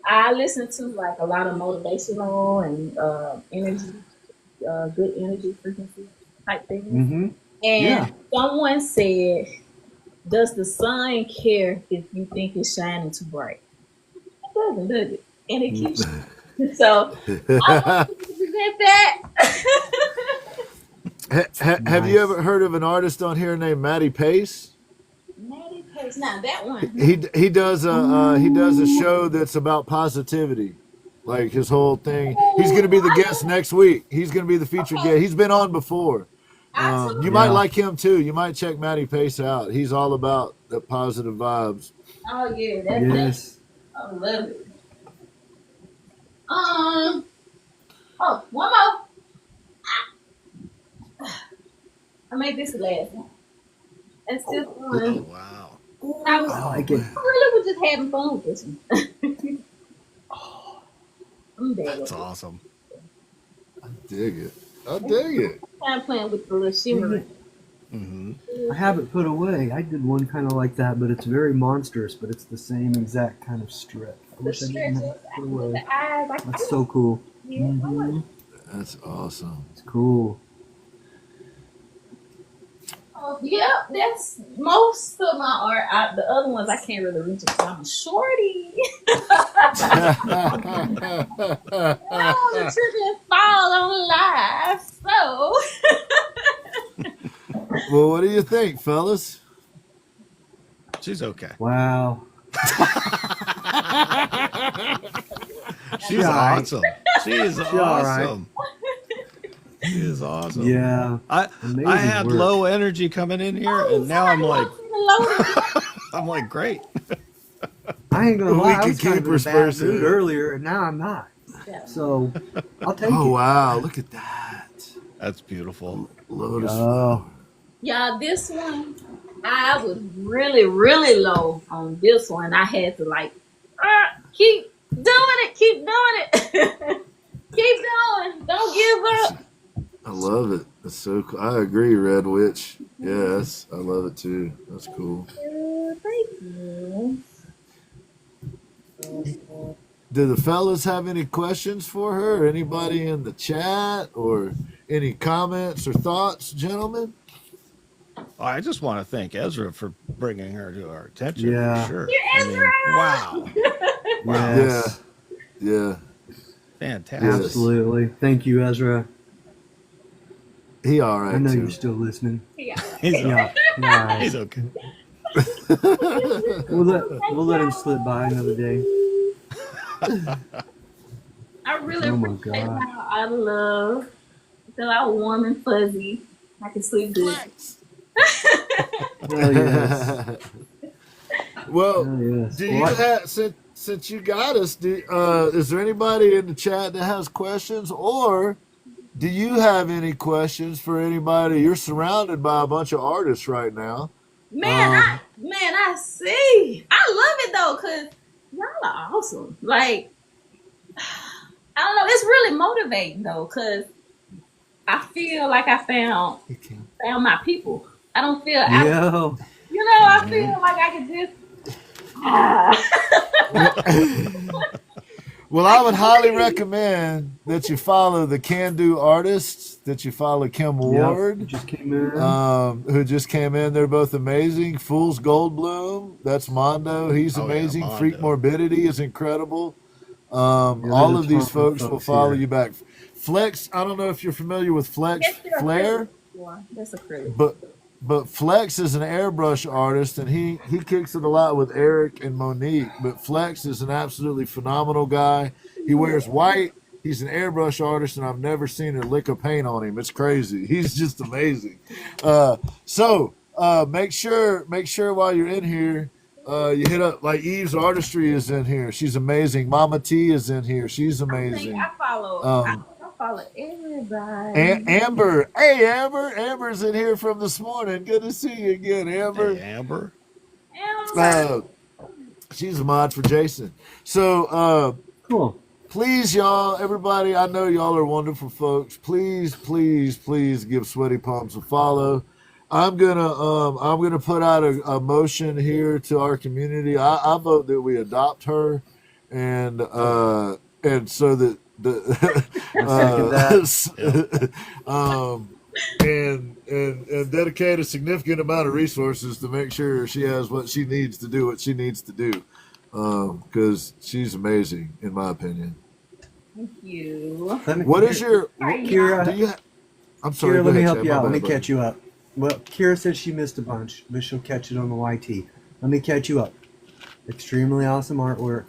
I listen to like a lot of motivational and energy, good energy frequency type things. Mm-hmm. And someone said, "Does the sun care if you think it's shining too bright?" It doesn't, does it? And it keeps. So I want to present that. Have you ever heard of an artist on here named Matty Pace? Matty Pace. Now that one. He does a show that's about positivity. Like his whole thing. He's going to be the guest next week. He's going to be the featured guest. He's been on before. You might like him too. You might check Matty Pace out. He's all about the positive vibes. Oh yeah, that's I love it. Oh, one more. I made this the last one. It's this one. Oh, wow. I like it. really was just having fun with this one. I'm dead. That's awesome. I dig it. I'm playing with the little shimmer. Mm-hmm. I have it put away. I did one kind of like that, but it's very monstrous, but it's the same exact kind of strip. I wish I didn't have it put away. That's so cool. Mm-hmm. That's awesome. It's cool. Oh, yeah, that's most of my art. The other ones I can't really reach because I'm a shorty. I want to trip and fall on live, so. Well, what do you think, fellas? She's okay. Wow. She's awesome. She is awesome. She is awesome. Yeah. I had work. low energy coming in here, and now I'm like, great. I ain't gonna lie. I was kind of in a bad keepers mood earlier, and now I'm not. So I'll take it. Oh wow! Look at that. That's beautiful. Lotus. Y'all, this one, I was really, really low on this one. I had to like, keep doing it. Keep going. Don't give up. I love it. That's so cool. I agree, Red Witch. Yes, I love it too. That's cool. Thank you. Do the fellas have any questions for her? Anybody in the chat or any comments or thoughts, gentlemen? I just want to thank Ezra for bringing her to our attention. Yeah. For sure. Ezra! Wow. Yes. Yeah. Fantastic. Absolutely. Thank you, Ezra. He all right I know too. you're still listening. Yeah. He's Yeah. Right. He's okay. We'll let him slip by another day. I really Oh my appreciate God. how I love. I feel all warm and fuzzy. I can sleep good. Oh yes. Well, Oh yes. do you have since you got us? Is there anybody in the chat that has questions, or do you have any questions for anybody? You're surrounded by a bunch of artists right now. I see. I love it though, cause y'all are awesome. Like, I don't know, it's really motivating though, cause I feel like I found my people. I don't feel, Yeah. I feel like I could just. Well, I would highly recommend that you follow the Can Do artists, that you follow Kim Ward, Just came in. who just came in. They're both amazing. Fool's Goldblum, that's Mondo. He's amazing. Mondo. Freak Morbidity is incredible. they're All the of these top folks will follow here. you back. Flex, I don't know if you're familiar with Flex Flair, That's acrylic. but Flex is an airbrush artist, and he kicks it a lot with Eric and Monique. But Flex is an absolutely phenomenal guy. He wears white. He's an airbrush artist, and I've never seen a lick of paint on him. It's crazy. He's just amazing. So make sure while you're in here, you hit up, like, Eve's Artistry is in here. She's amazing. Mama T is in here. She's amazing. I follow. I follow everybody. Amber, hey Amber's in here from this morning. Good to see you again, Amber. Hey, Amber. She's a mod for Jason. So Cool. please, y'all, everybody, I know y'all are wonderful folks. Please give Sweaty Palmz a follow. I'm gonna put out a motion here to our community. I vote that we adopt her, and so that and dedicate a significant amount of resources to make sure she has what she needs to do because she's amazing in my opinion. Thank you. What is your Kira? do you I'm sorry, Kira, go let me ahead, help Chad. you My out. Let bad, me catch you up. Well, Kira said she missed a bunch, but she'll catch it on the YT. Let me catch you up. Extremely awesome artwork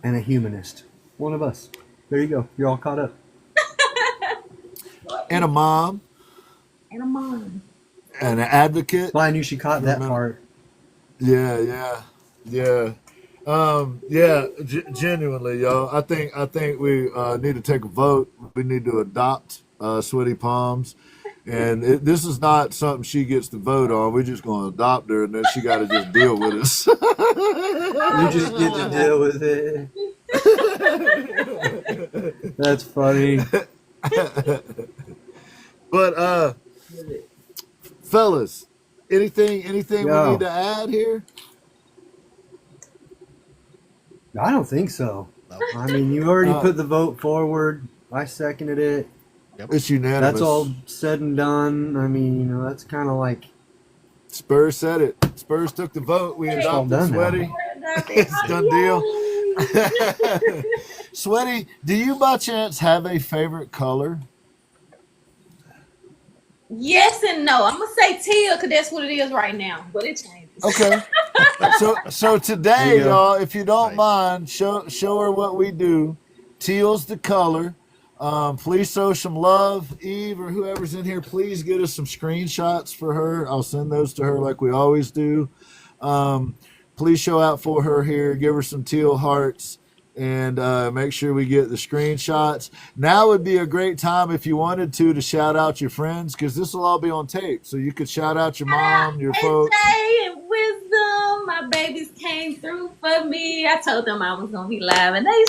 and a humanist. One of us. There you go. You're all caught up. and a mom And a mom. and an advocate. Well, I knew she caught that part. Yeah. Genuinely, y'all. I think we need to take a vote. We need to adopt Sweaty Palmz, and this is not something she gets to vote on. We're just going to adopt her, and then she got to just deal with us. You just get to deal with it. That's funny. But fellas, anything we Yo. need to add here? I don't think so. I mean, you already put the vote forward. I seconded it. It's unanimous. That's all said and done. I mean, that's kind of like Spurs said it. Spurs took the vote. We all adopted done now. Sweaty. It's a done deal. Sweaty, do you by chance have a favorite color? Yes and no. I'm gonna say teal because that's what it is right now, but it changes. Okay. So today, There you go. y'all, if you don't Nice. mind, show her what we do. Teal's the color. Please show some love, Eve or whoever's in here. Please get us some screenshots for her. I'll send those to her like we always do. Please show out for her here. Give her some teal hearts and make sure we get the screenshots. Now would be a great time if you wanted to shout out your friends because this will all be on tape. So you could shout out your mom, your folks. AJ and Wisdom, my babies came through for me. I told them I was gonna be live, and they came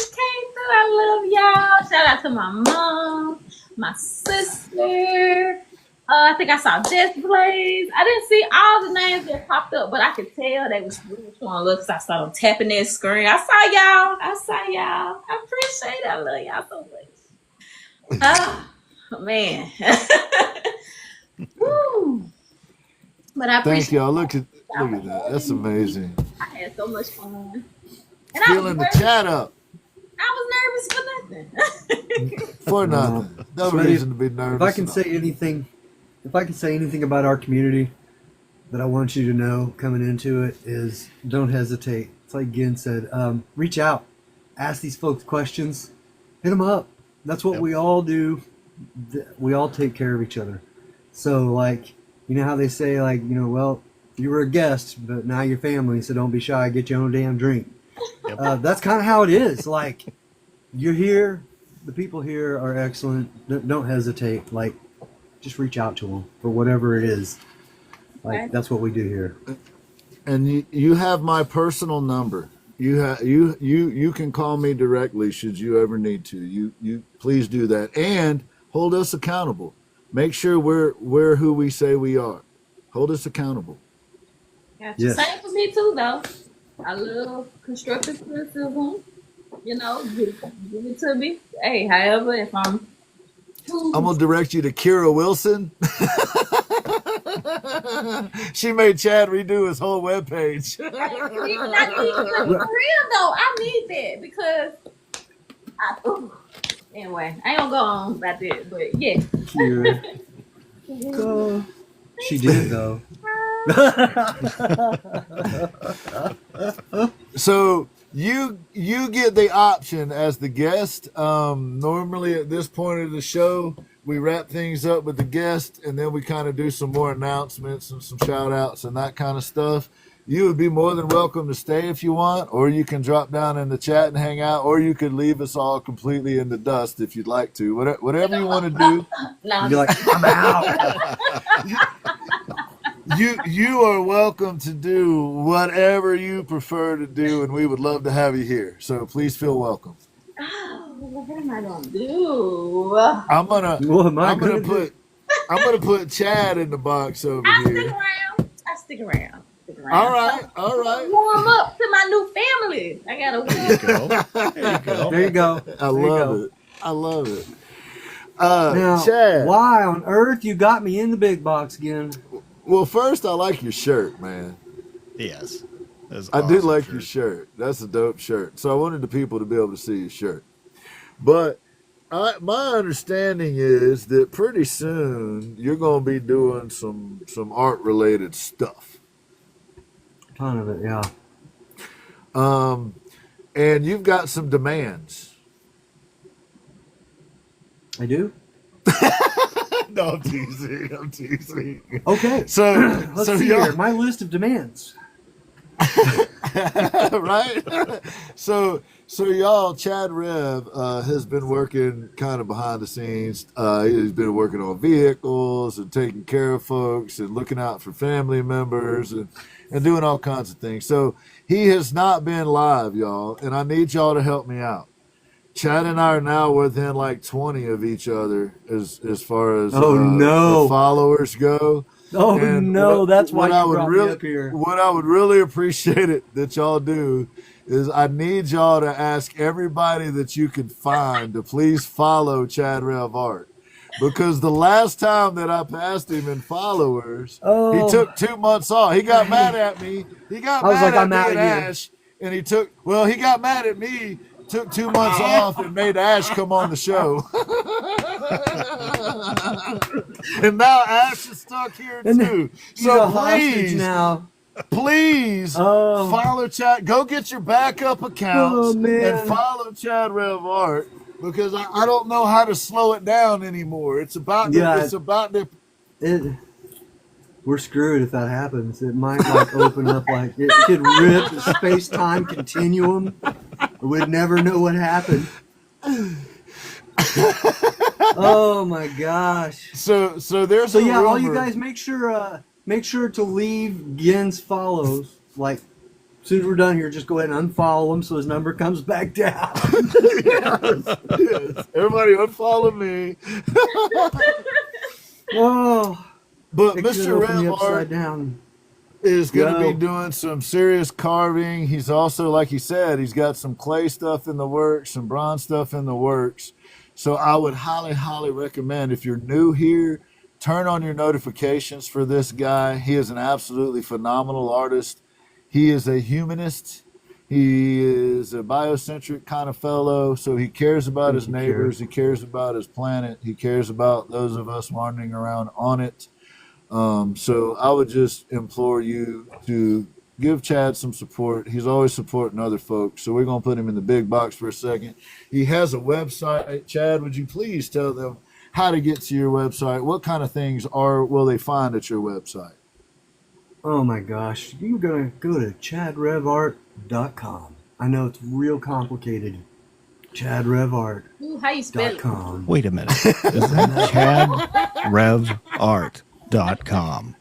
through. I love y'all. Shout out to my mom, my sister. I think I saw Jess Blaze. I didn't see all the names that popped up, but I could tell they was which one look because I saw them tapping that screen. I saw y'all. I appreciate it. I love y'all so much. Oh man. Woo. But I Thank appreciate y'all. Look at that. That's amazing. I had so much fun. And Filling the chat up I was nervous for nothing. for nothing. No Sweaty, reason to be nervous. If I can say anything about our community that I want you to know coming into it is don't hesitate. It's like Ginn said, reach out, ask these folks questions, hit them up. That's what we all do. We all take care of each other. So like, you know how they say like, well, you were a guest, but now you're family, so don't be shy, get your own damn drink. That's kind of how it is. Like, you're here, the people here are excellent. Don't hesitate. Like, just reach out to them for whatever it is. Like, Okay. that's what we do here. And you have my personal number. You can call me directly should you ever need to. You please do that and hold us accountable. Make sure we're who we say we are. Hold us accountable. Gotcha. Yes. Same for me too, though. I love constructive criticism. You know, give it to me. Hey, however, if I'm gonna direct you to Kira Wilson. She made Chad redo his whole webpage. for real though, I need that because anyway, I ain't gonna go on about that, but yeah. Kira. She did though. So you get the option as the guest. Normally at this point of the show, we wrap things up with the guest, and then we kind of do some more announcements and some shout outs and that kind of stuff. You would be more than welcome to stay if you want, or you can drop down in the chat and hang out, or you could leave us all completely in the dust if you'd like to. Whatever you want to do. No, You'd be like, I'm out. You are welcome to do whatever you prefer to do, and we would love to have you here. So please feel welcome. what am I gonna do? I'm gonna do? put Chad in the box over I stick here. around. All right. Warm up to my new family. I gotta There you go. There you go. There you go. I love it. Now, Chad. why on earth you got me in the big box again? Well, first, I like your shirt, man. Yes. That's I do awesome like shirt. your shirt. That's a dope shirt. So I wanted the people to be able to see your shirt. But my understanding is that pretty soon you're going to be doing some art-related stuff. A ton of it, yeah. And you've got some demands. I do? No, I'm teasing. Okay. So, Let's see here. My list of demands. right? So y'all, Chad Rev has been working kind of behind the scenes. He's been working on vehicles and taking care of folks and looking out for family members and doing all kinds of things. So he has not been live, y'all, and I need y'all to help me out. Chad and I are now within like 20 of each other as far as followers go. Oh, And no, that's why what you brought me up here. What I would really appreciate it that y'all do is I need y'all to ask everybody that you can find to please follow Chad Rev Art. Because the last time that I passed him in followers, he took 2 months off. He got mad at me. He got mad at me and Ash. And he got mad at me, took 2 months off and made Ash come on the show. And now Ash is stuck here too. So please follow Chad. Go get your backup accounts and follow Chad Rev Art, because I don't know how to slow it down anymore. It's about we're screwed if that happens. It might like open up, like it could rip the space-time continuum. We'd never know what happened. Oh my gosh. So there's a rumor. All you guys make sure to leave Ginn's follows. Like, as soon as we're done here, just go ahead and unfollow him so his number comes back down. yes. Everybody unfollow me. Oh, but Mr. Rev Art down. is going to be doing some serious carving. He's also, like he said, he's got some clay stuff in the works, some bronze stuff in the works. So I would highly, highly recommend, if you're new here, turn on your notifications for this guy. He is an absolutely phenomenal artist. He is a humanist. He is a biocentric kind of fellow. So he cares about his neighbors. He cares about his planet. He cares about those of us wandering around on it. So I would just implore you to give Chad some support. He's always supporting other folks. So we're going to put him in the big box for a second. He has a website. Chad, would you please tell them how to get to your website? What kind of things will they find at your website? Oh my gosh. You're going to go to chadrevart.com. I know it's real complicated. ChadRevArt.com. Ooh, how you spell it? Wait a minute. Is that ChadRevArt.com?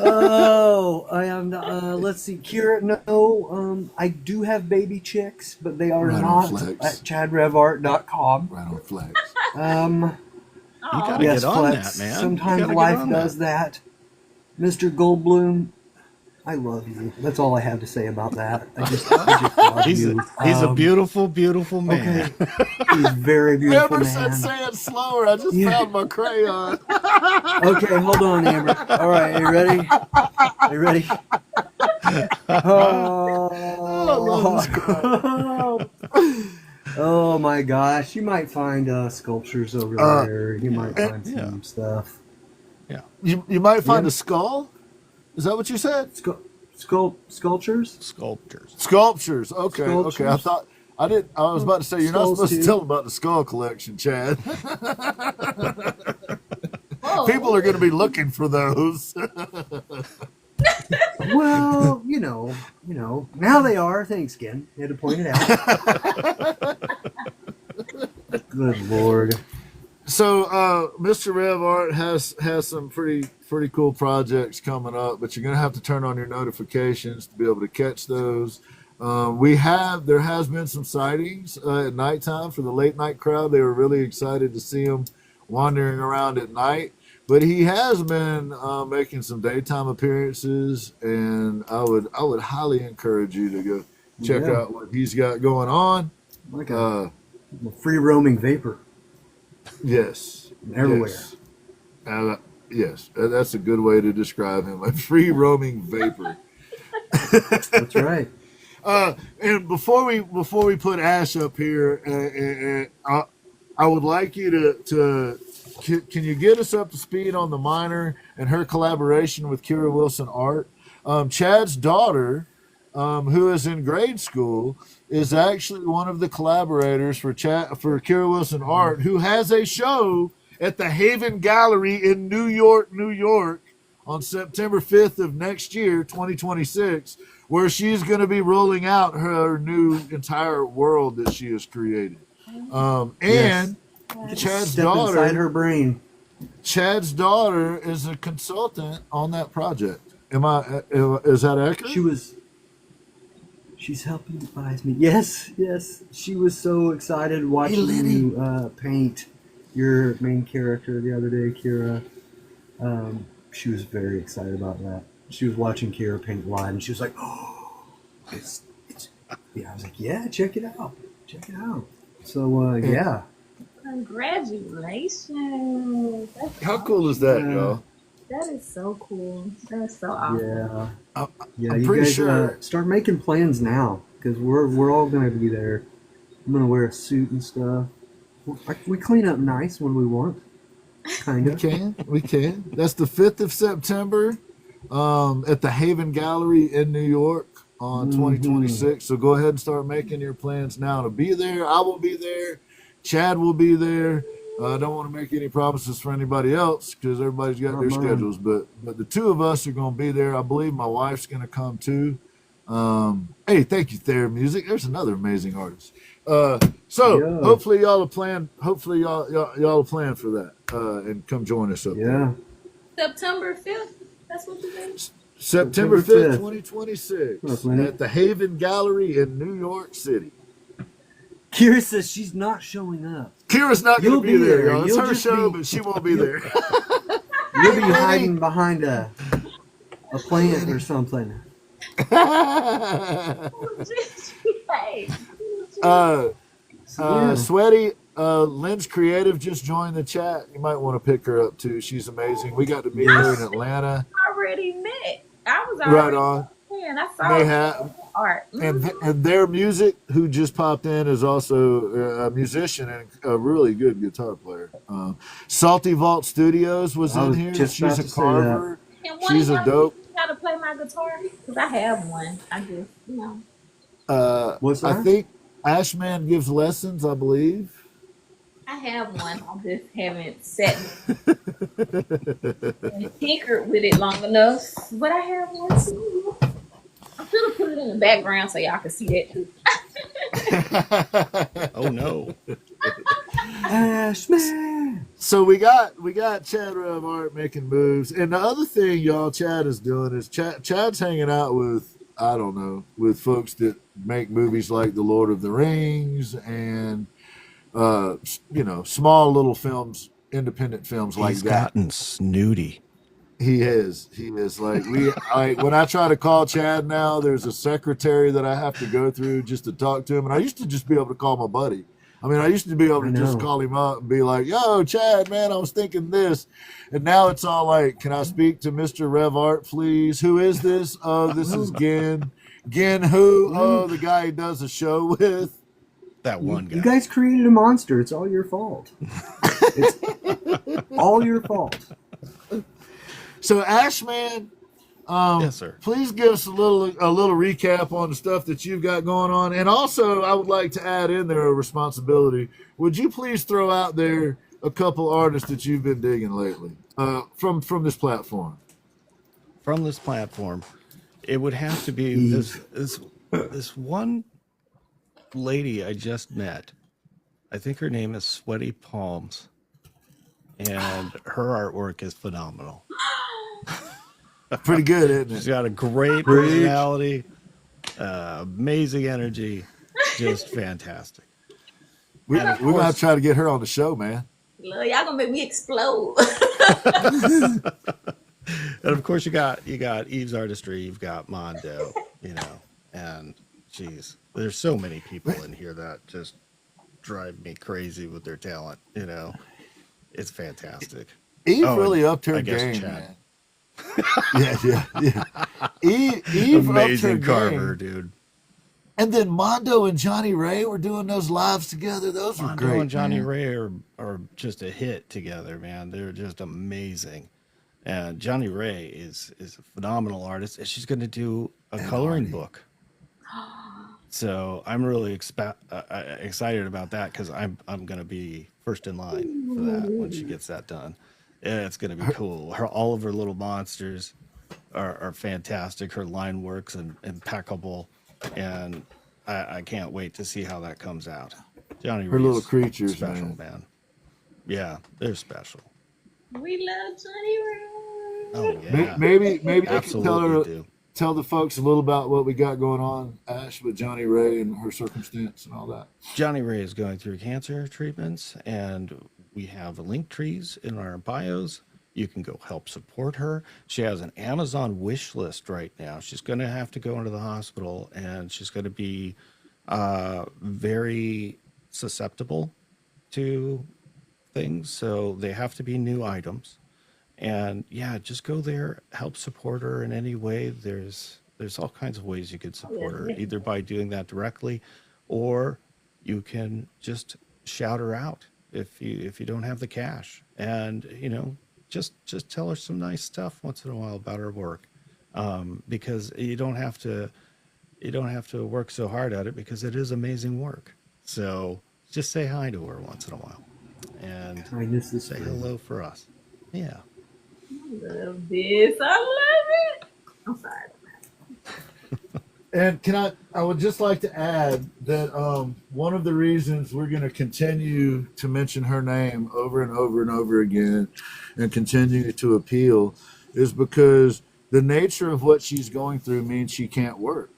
Oh, I am. Let's see, Kira. No, I do have baby chicks, but they are Right on not Flex. at ChadRevArt.com. Right on Flex. You gotta Yes, get on Flex. that, man. You Sometimes gotta get life on does that. Mr. Goldblum, I love you. That's all I have to say about that. I just love He's you. a beautiful, beautiful man. Okay, he's a very beautiful Amber man. said say it slower. I just Yeah. found my crayon. Okay, hold on, Amber. All right, are you ready? Are you ready? Oh my gosh! You might find sculptures over there. You might find some stuff. You might find Yeah. a skull? Is that what you said? Sculptures. Sculptures. Okay, Sculptures. okay. I was about to say you're not Skulls supposed too. to tell them about the skull collection, Chad. Whoa. People are going to be looking for those. Well, you know. Now they are. Thanks, Ginn. You had to point it out. Good Lord. So, Mr. Rev Art has some pretty cool projects coming up, but you're going to have to turn on your notifications to be able to catch those. There has been some sightings at nighttime for the late night crowd. They were really excited to see him wandering around at night. But he has been making some daytime appearances, and I would highly encourage you to go check out what he's got going on. Like a free roaming vapor. Yes. Everywhere. Yes. Yes, that's a good way to describe him. A free roaming vapor. That's right. And before we put Ash up here, I would like you to can you get us up to speed on the minor and her collaboration with Kira Wilson Art? Chad's daughter, who is in grade school, is actually one of the collaborators for Kira Wilson Art, who has a show at the Haven Gallery in New York, New York, on September 5th of next year, 2026, where she's going to be rolling out her new entire world that she has created. And Chad's Step inside daughter, her brain. Chad's daughter is a consultant on that project. Is that accurate? She's helping advise me. Yes. She was so excited watching you paint your main character the other day, Kira. She was very excited about that. She was watching Kira paint live, and she was like, "Oh, it's." Yeah, I was like, "Yeah, check it out. So, yeah. Congratulations. How cool is that, y'all? That is so cool. That is so awesome. Yeah. I'm You pretty guys sure. start making plans now, because we're all gonna be there. I'm gonna wear a suit and stuff. We clean up nice when we want. Kinda. We can. That's the 5th of September at the Haven Gallery in New York on 2026. So go ahead and start making your plans now to be there. I will be there. Chad will be there. I don't want to make any promises for anybody else because everybody's got their schedules. But the two of us are going to be there. I believe my wife's going to come too. Hey, thank you, Thayer Music. There's another amazing artist. Hopefully y'all are plan. Hopefully y'all are plan for that and come join us up there. September 5th. That's what you think? September 5th, 2026 Lenny. at the Haven Gallery in New York City. Kira says she's not showing up. Kira's not going to be there, y'all. It's You'll her just show, be- but she won't be there. You'll be hiding behind a plant or something. Hey. Sweaty, Lynn's Creative just joined the chat. You might want to pick her up too. She's amazing. We got to meet her in Atlanta. Already met. I was already Right on. and I saw They have, art. and their music, who just popped in, is also a musician and a really good guitar player. Salty Vault Studios was I in was here. just about She's a to say carver. And one She's of a y'all dope. How to play my guitar? Because I have one. I just, What's that? I think Ashman gives lessons, I believe. I have one. I just haven't sat and tinkered with it long enough. But I have one too. I should have put it in the background so y'all can see that too. Oh no. Ash man. So we got Chad Rev Art making moves, and the other thing y'all Chad is doing is Chad's hanging out with, I don't know, with folks that make movies like The Lord of the Rings and small little films, independent films like He's that. gotten snooty. He is like when I try to call Chad now, there's a secretary that I have to go through just to talk to him, and I used to just be able to call my buddy. I mean, I used to be able to just call him up and be like, "Yo, Chad, man, I was thinking this," and now it's all like, "Can I speak to Mr. Rev Art, please? Who is this? Oh, this is Ginn. Ginn who? Oh, the guy he does a show with." That one guy. You guys created a monster. It's all your fault. It's all your fault. So, Ash, man, Yes, sir. please give us a little recap on the stuff that you've got going on, and also I would like to add in there a responsibility. Would you please throw out there a couple artists that you've been digging lately from this platform? From this platform, it would have to be this one lady I just met. I think her name is Sweaty Palmz, and her artwork is phenomenal. Pretty good, isn't She's it? got a great personality, amazing energy, just fantastic. We're gonna try to get her on the show, man. Look, y'all gonna make me explode. And of course, you got Eve's Artistry, you've got Mondo, and geez, there's so many people in here that just drive me crazy with their talent. It's fantastic. Eve Oh, really and upped her I guess game, Chad. man. Yeah. Eve Amazing upped her carver, game. dude. And then Mondo and Johnny Ray were doing those lives together. Those were Mondo great. and Johnny man. Ray are just a hit together, man. They're just amazing. And Johnny Ray is a phenomenal artist, and she's going to do a coloring book. So I'm really excited about that because I'm going to be first in line for that when she gets that done. Yeah, it's going to be cool. All of her little monsters are fantastic. Her line works and impeccable, and I can't wait to see how that comes out. Johnny Her Ray's little creatures, special, man. Yeah, they're special. We love Johnny Ray. Oh yeah, Maybe you can absolutely tell the folks a little about what we got going on, Ash, with Johnny Ray and her circumstance and all that. Johnny Ray is going through cancer treatments, and we have link trees in our bios. You can go help support her. She has an Amazon wish list right now. She's going to have to go into the hospital, and she's going to be very susceptible to things. So they have to be new items. And yeah, just go there, help support her in any way. There's all kinds of ways you could support her, either by doing that directly, or you can just shout her out if you don't have the cash, and just tell her some nice stuff once in a while about her work, because you don't have to work so hard at it, because it is amazing work. So just say hi to her once in a while, and Kindness is say free. hello for us. Yeah. Love this. I love it. I'm sorry. And I would just like to add that one of the reasons we're going to continue to mention her name over and over and over again and continue to appeal is because the nature of what she's going through means she can't work.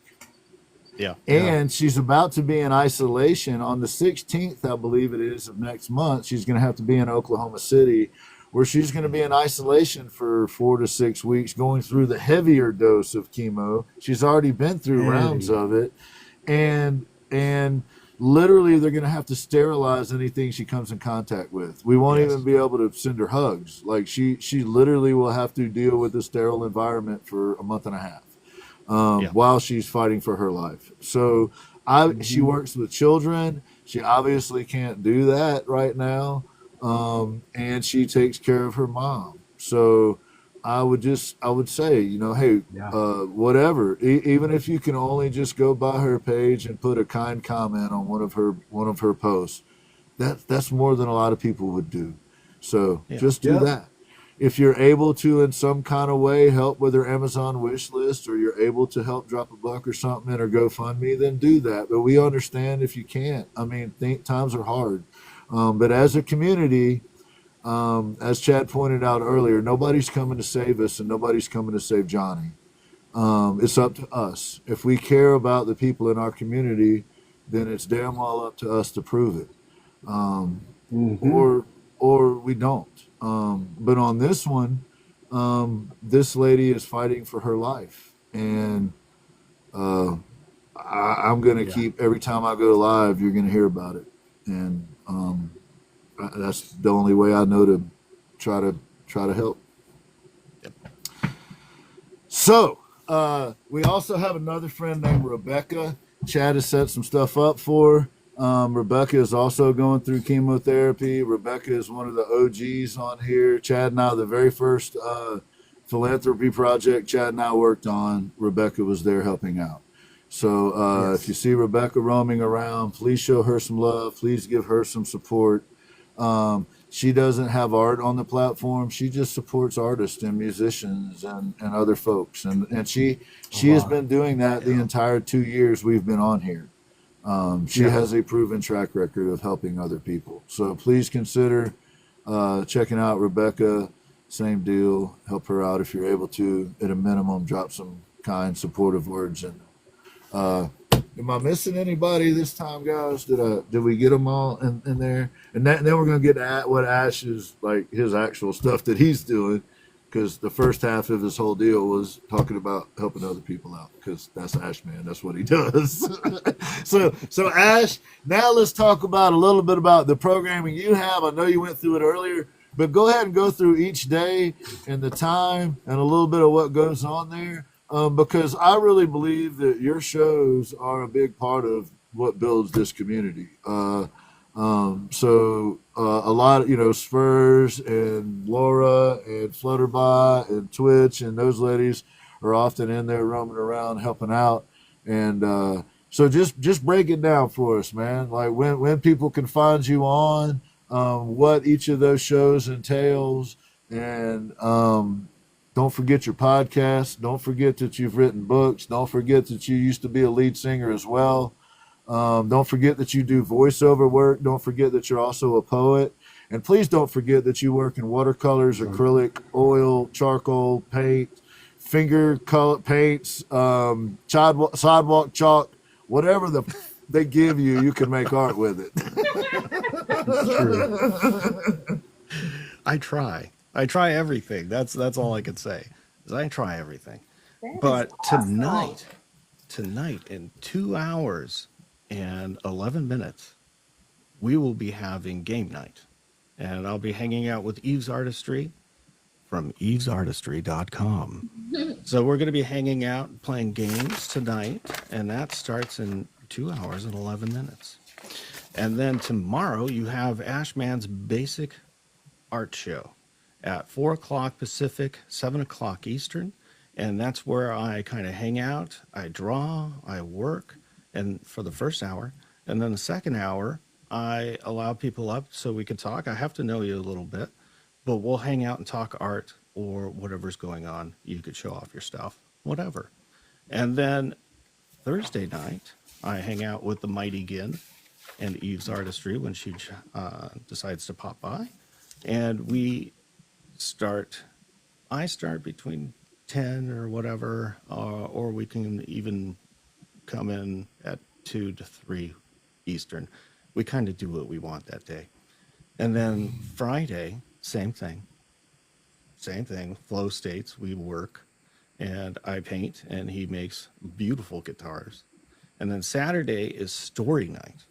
Yeah. And she's about to be in isolation on the 16th, I believe it is, of next month. She's going to have to be in Oklahoma City, where she's going to be in isolation for 4 to 6 weeks, going through the heavier dose of chemo. She's already been through rounds of it. And literally they're going to have to sterilize anything she comes in contact with. We won't even be able to send her hugs. Like she literally will have to deal with a sterile environment for a month and a half while she's fighting for her life. So she works with children. She obviously can't do that right now. And she takes care of her mom. So I would say, hey, whatever, even if you can only just go by her page and put a kind comment on one of her posts, that's more than a lot of people would do. So just do that. if you're able to in some kind of way help with their Amazon wish list, or you're able to help drop $1 or something in or GoFundMe, then do that. But we understand if you can't. I mean, times are hard. But as a community, as Chad pointed out earlier, nobody's coming to save us and nobody's coming to save Johnny. It's up to us. If we care about the people in our community, then it's damn well up to us to prove it. Or we don't. But on this one, this lady is fighting for her life, and I'm going to keep, every time I go live, you're going to hear about it, and that's the only way I know to try to help. Yep. So we also have another friend named Rebecca. Chad has set some stuff up for her. Rebecca is also going through chemotherapy. Rebecca is one of the OGs on here. Chad and I, the very first philanthropy project Chad and I worked on, Rebecca was there helping out. So if you see Rebecca roaming around, please show her some love. Please give her some support. She doesn't have art on the platform. She just supports artists and musicians and other folks. And she has been doing that the entire 2 years we've been on here. She has a proven track record of helping other people. So please consider checking out Rebecca. Same deal. Help her out if you're able to. At a minimum, drop some kind, supportive words in. Am I missing anybody this time, guys? Did we get them all in there? And then we're gonna get at what Ash is like, his actual stuff that he's doing, because the first half of his whole deal was talking about helping other people out, because that's Ash, man. That's what he does. So Ash, now let's talk about a little bit about the programming you have. I know you went through it earlier, but go ahead and go through each day and the time and a little bit of what goes on there. Because I really believe that your shows are a big part of what builds this community. So a lot of, Spurs and Laura and Flutterby and Twitch and those ladies are often in there roaming around helping out. And so just break it down for us, man. Like when people can find you on, what each of those shows entails, and don't forget your podcast. Don't forget that you've written books. Don't forget that you used to be a lead singer as well. Don't forget that you do voiceover work. Don't forget that you're also a poet. And please don't forget that you work in watercolors, acrylic, oil, charcoal, paint, finger color paints, sidewalk chalk, whatever they give you, you can make art with it. That's true. I try everything. That's all I can say. Is I try everything. But tonight in 2 hours and 11 minutes, we will be having game night. And I'll be hanging out with Eve's Artistry from evesartistry.com. So we're going to be hanging out playing games tonight, and that starts in 2 hours and 11 minutes. And then tomorrow you have Ashman's Basic Art Show at 4 o'clock Pacific, 7 o'clock Eastern. And that's where I kind of hang out. I draw, I work, and for the first hour. And then the second hour, I allow people up so we can talk. I have to know you a little bit, but we'll hang out and talk art or whatever's going on. You could show off your stuff, whatever. And then Thursday night, I hang out with the mighty Ginn and Eve's Artistry when she decides to pop by. And I start between 10 or whatever, or we can even come in at 2 to 3 Eastern. We kind of do what we want that day. And then Friday, same thing, flow states, we work, and I paint, and he makes beautiful guitars. And then Saturday is story night.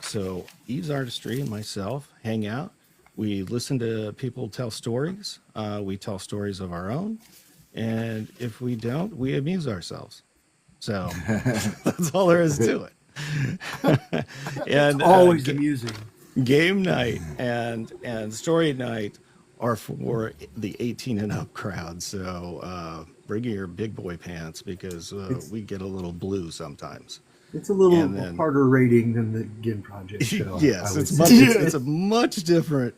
So Eve's Artistry and myself hang out. We listen to people tell stories. We tell stories of our own. And if we don't, we amuse ourselves. So that's all there is to it. And It's always amusing. Game night and story night are for the 18 and up crowd. So bring your big boy pants, because we get a little blue sometimes. It's a little harder rating than the Ginn Project show. Yes, it's a much different.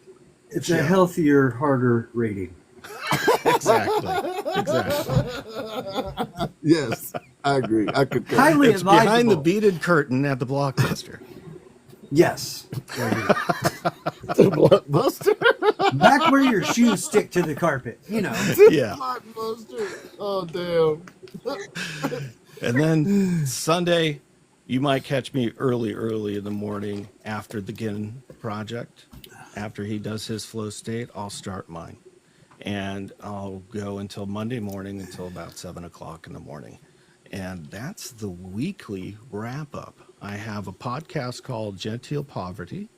It's a healthier, harder rating. Exactly. Yes, I agree. I could. Highly It's behind the advisable. beaded curtain at the Blockbuster. Yes. Blockbuster. Back where your shoes stick to the carpet. You know. Yeah. Blockbuster. Oh damn. And then Sunday, you might catch me early in the morning after the Ginn project. After he does his flow state, I'll start mine. And I'll go until Monday morning until about 7 o'clock in the morning. And that's the weekly wrap up. I have a podcast called Genteel Poverty,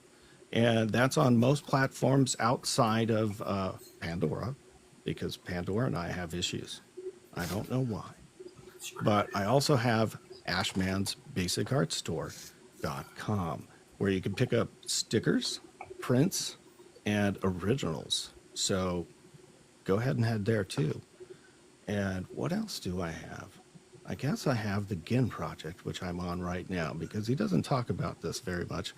and that's on most platforms outside of Pandora, because Pandora and I have issues. I don't know why. But I also have ashmansbasicartstore.com, where you can pick up stickers, prints, and originals. So go ahead and head there too. And what else do I have? I guess I have the Ginn project, which I'm on right now, because he doesn't talk about this very much.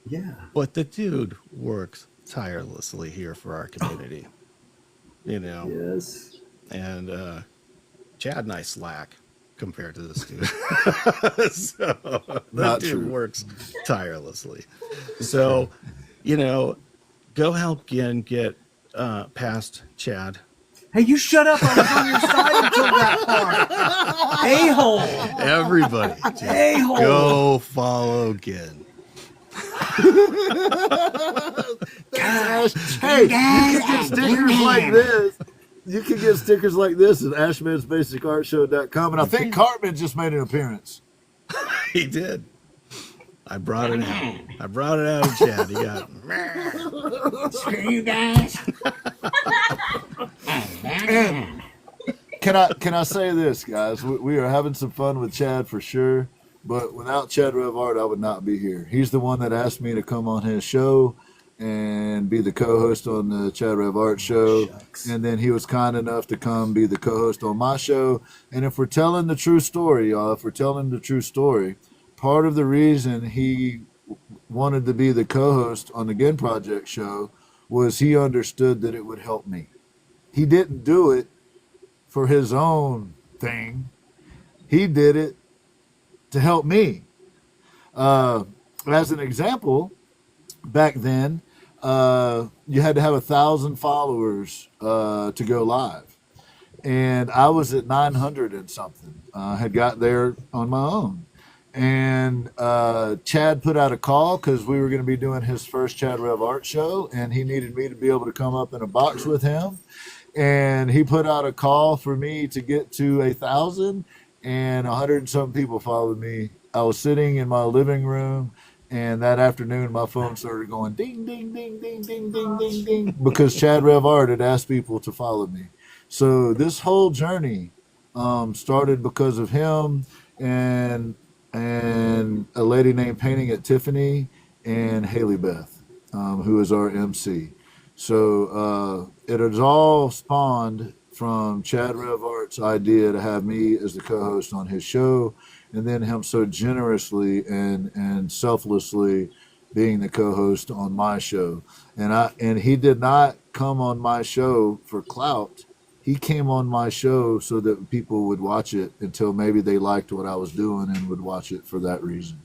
Yeah. But the dude works tirelessly here for our community. You know, Yes. and Chad and I slack compared to this dude. So the Not dude true. works tirelessly. So, you know, go help Ginn get past Chad. Hey, you shut up. I was on your side until that part. A-hole. Everybody, just A-hole. go follow Ginn. Hey, you can get stickers like this. You can get stickers like this at ashmansbasicartshow.com. And I think Cartman just made an appearance. He did. I brought it out. I brought it out of Chad. He got Screw you guys. And can I say this, guys? We are having some fun with Chad for sure. But without Chad Revart, I would not be here. He's the one that asked me to come on his show and be the co-host on the Chad Revart show. Shucks. And then he was kind enough to come be the co-host on my show. And if we're telling the true story, y'all, part of the reason he wanted to be the co-host on the Ginn Project show was he understood that it would help me. He didn't do it for his own thing. He did it to help me. As an example, back then, you had to have 1,000 followers to go live. And I was at 900 and something. Had got there on my own. And Chad put out a call because we were going to be doing his first Chad Rev Art show, and he needed me to be able to come up in a box with him. And he put out a call for me to get to 1,000, and 100 and some people followed me. I was sitting in my living room, and that afternoon my phone started going ding, ding, ding, ding, ding, ding, ding, ding, because Chad Rev Art had asked people to follow me. So this whole journey started because of him and a lady named Painting at Tiffany and Haley Beth, who is our MC. So it has all spawned from Chad Rev Art's idea to have me as the co-host on his show, and then him so generously and selflessly being the co-host on my show. And he did not come on my show for clout. He came on my show so that people would watch it until maybe they liked what I was doing and would watch it for that reason.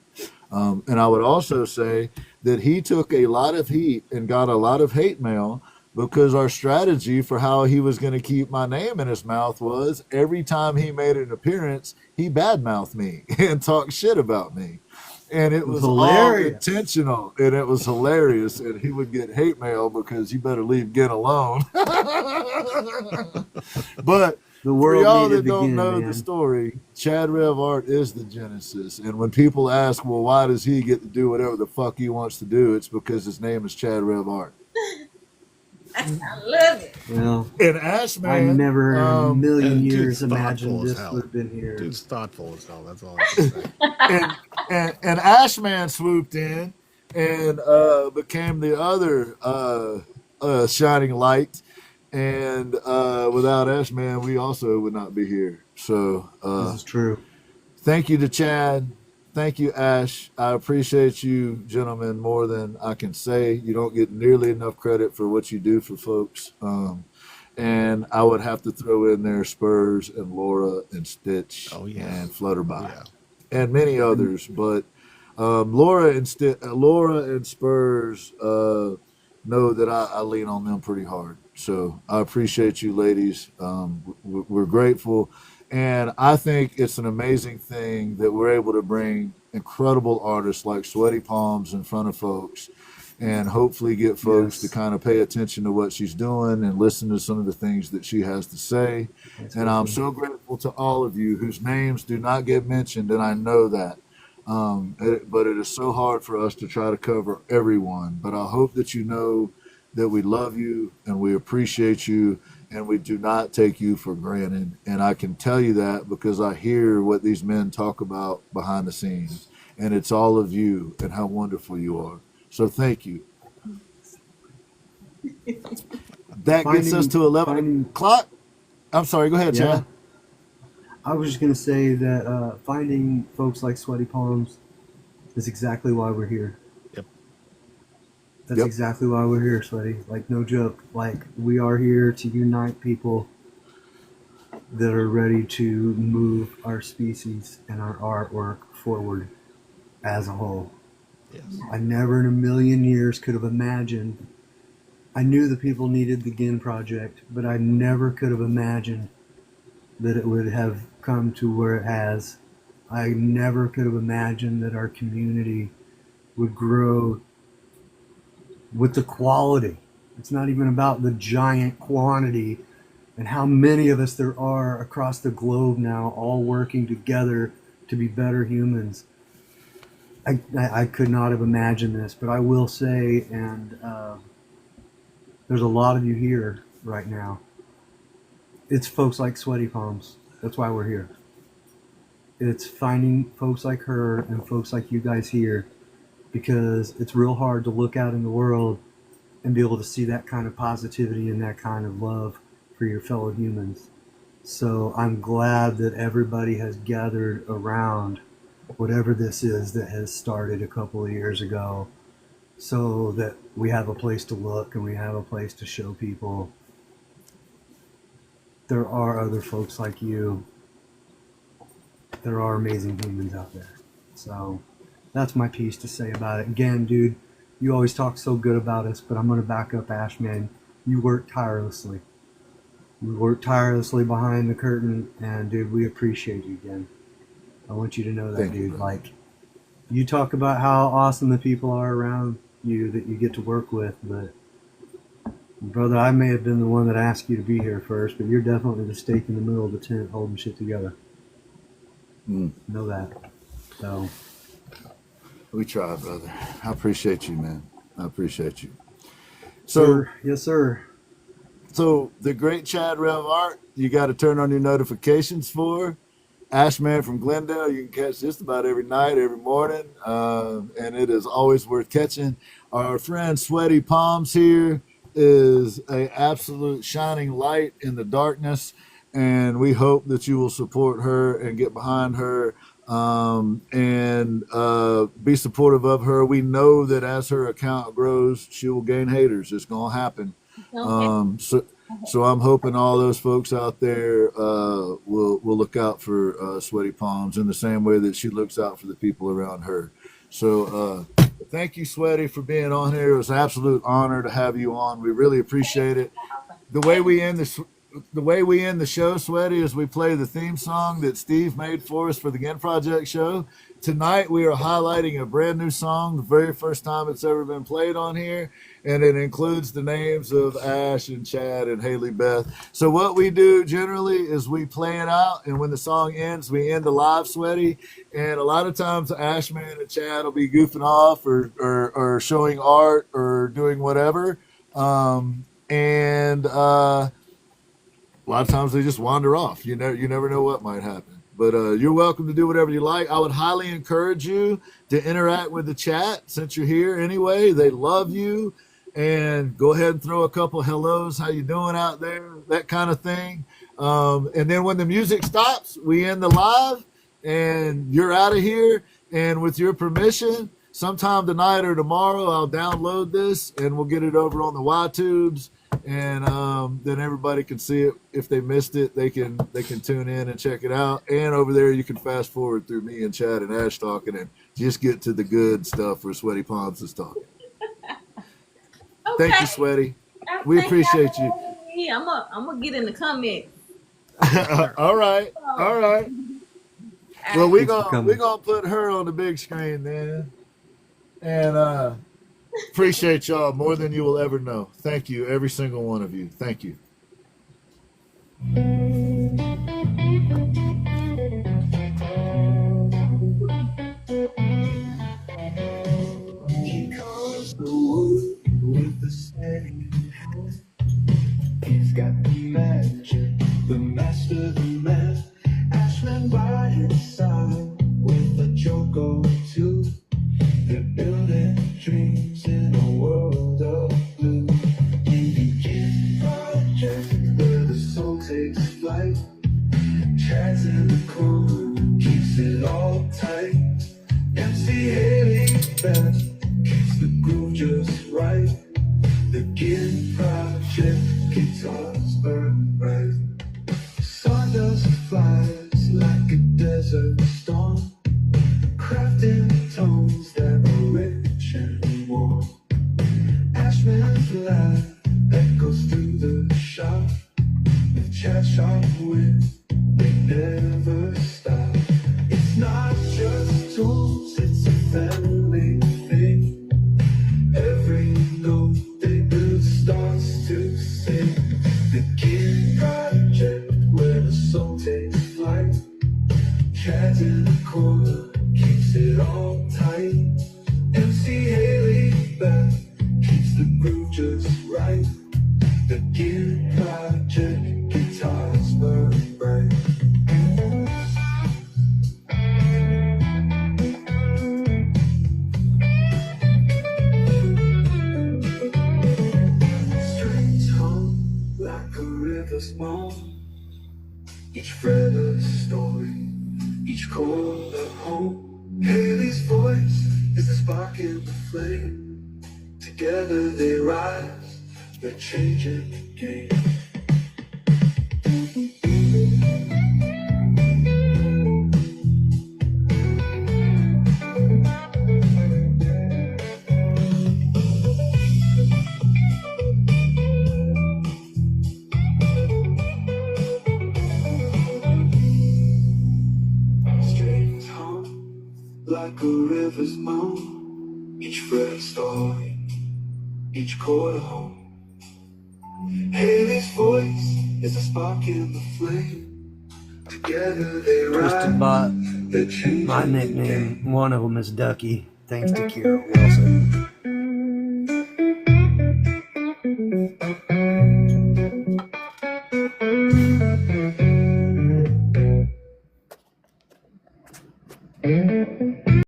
And I would also say that he took a lot of heat and got a lot of hate mail because our strategy for how he was going to keep my name in his mouth was every time he made an appearance, he badmouthed me and talked shit about me. And it was all hilarious. intentional, and it was hilarious. And he would get hate mail because you better leave Ginn alone. But The for world y'all needed that don't Ginn, know man. the story, Chad Rev Art is the genesis. And when people ask, well, why does he get to do whatever the fuck he wants to do? It's because his name is Chad Rev Art. I love it. Well, And Ashman, I never in a million and years dude's imagined thoughtful as this hell. would have been here. Dude's thoughtful as hell. That's all I can say. and Ashman swooped in and became the other shining light. And without Ashman, we also would not be here. So This is true. thank you to Chad. thank you, Ash. I appreciate you, gentlemen, more than I can say. You don't get nearly enough credit for what you do for folks. And I would have to throw in there Spurs and Laura and Stitch and Flutterby and many others. But Laura and Spurs know that I lean on them pretty hard. So I appreciate you, ladies. We're grateful. And I think it's an amazing thing that we're able to bring incredible artists like Sweaty Palmz in front of folks and hopefully get folks to kind of pay attention to what she's doing and listen to some of the things that she has to say. And I'm so grateful to all of you whose names do not get mentioned, and I know that. But it is so hard for us to try to cover everyone. But I hope that you know that we love you and we appreciate you and we do not take you for granted. And I can tell you that because I hear what these men talk about behind the scenes. And it's all of you and how wonderful you are. So thank you. That gets us to 11 o'clock. I'm sorry, go ahead, Chad. I was just going to say that finding folks like Sweaty Palmz is exactly why we're here. That's exactly why we're here, Sweaty. Like, no joke. Like, we are here to unite people that are ready to move our species and our artwork forward as a whole. Yes. I never in a million years could have imagined. I knew the people needed the Ginn project, but I never could have imagined that it would have come to where it has. I never could have imagined that our community would grow with the quality. It's not even about the giant quantity and how many of us there are across the globe now all working together to be better humans. I could not have imagined this, but I will say, and there's a lot of you here right now. It's folks like Sweaty Palmz. That's why we're here. It's finding folks like her and folks like you guys here, because it's real hard to look out in the world and be able to see that kind of positivity and that kind of love for your fellow humans. So I'm glad that everybody has gathered around whatever this is that has started a couple of years ago, so that we have a place to look and we have a place to show people there are other folks like you. There are amazing humans out there. So that's my piece to say about it. Again, dude, you always talk so good about us, but I'm going to back up Ash, man. You work tirelessly. You work tirelessly behind the curtain, and dude, we appreciate you again. I want you to know that, Thank dude. you, like, you talk about how awesome the people are around you that you get to work with, but brother, I may have been the one that asked you to be here first, but you're definitely the stake in the middle of the tent holding shit together. Know that. So we try, brother. I appreciate you, man. I appreciate you. So, yes, sir. So the great Chad Rev Art, you got to turn on your notifications for. Ashman from Glendale, you can catch just about every night, every morning, and it is always worth catching. Our friend Sweaty Palmz here is an absolute shining light in the darkness, and we hope that you will support her and get behind her and be supportive of her. We know that as her account grows, she will gain haters. It's going to happen. So I'm hoping all those folks out there will look out for Sweaty Palmz in the same way that she looks out for the people around her. So thank you, Sweaty, for being on here. It was an absolute honor to have you on. We really appreciate it. The way we end the show, Sweaty, is we play the theme song that Steve made for us for the Ginn Project show. Tonight we are highlighting a brand new song, the very first time it's ever been played on here, and it includes the names of Ash and Chad and Haley Beth. So what we do generally is we play it out, and when the song ends, we end the live, Sweaty. And a lot of times Ashman and Chad will be goofing off or showing art or doing whatever. And a lot of times they just wander off. You never know what might happen. But you're welcome to do whatever you like. I would highly encourage you to interact with the chat since you're here anyway. They love you. And go ahead and throw a couple hellos. How you doing out there? That kind of thing. And then when the music stops, we end the live and you're out of here. And with your permission, sometime tonight or tomorrow, I'll download this and we'll get it over on the Y-tubes, and then everybody can see it. If they missed it, they can tune in and check it out. And over there, you can fast forward through me and Chad and Ash talking and just get to the good stuff where Sweaty Palmz is talking. Okay. Thank you, Sweaty. We appreciate you. Yeah, I'm gonna get in the comments. All right. Well, we're Thanks for coming. gonna put her on the big screen then, and appreciate y'all more than you will ever know. Thank you, every single one of you. Thank you. He calls the wood with the steady hand. He's got the magic, the master, the man. Ashman by his side with a joke or two. They're building dreams in a world of blue. In the Ginn project where the soul takes flight, Chad's in the corner, keeps it all tight. MC Haley Beth keeps the groove just right. The Ginn project, guitars burn bright. Sawdust flies like a desert storm, crafting tones that are rich and warm. Ashman's laugh echoes through the shop. With Chad sharp wit, they never stop. It's not just tools, it's a family thing. Every note they build starts to sing. The Ginn project where the soul takes flight. Chad's in the corner, keeps it all tight. MC Haley Beth keeps the groove just right. The Ginn project, guitars burn bright. Strings hum like a river's moan. Each fret a story, each chord a home. Haley's voice is the spark in the flame. Together they rise, they're changing the game. Strings hum like a river's moan. Each fret a story, each chord a home. Haley's voice is a spark in the flame. Together they Twisted rise, Bot, they're changing my the nickname, game. one of them is Ducky, thanks to Kira Wilson.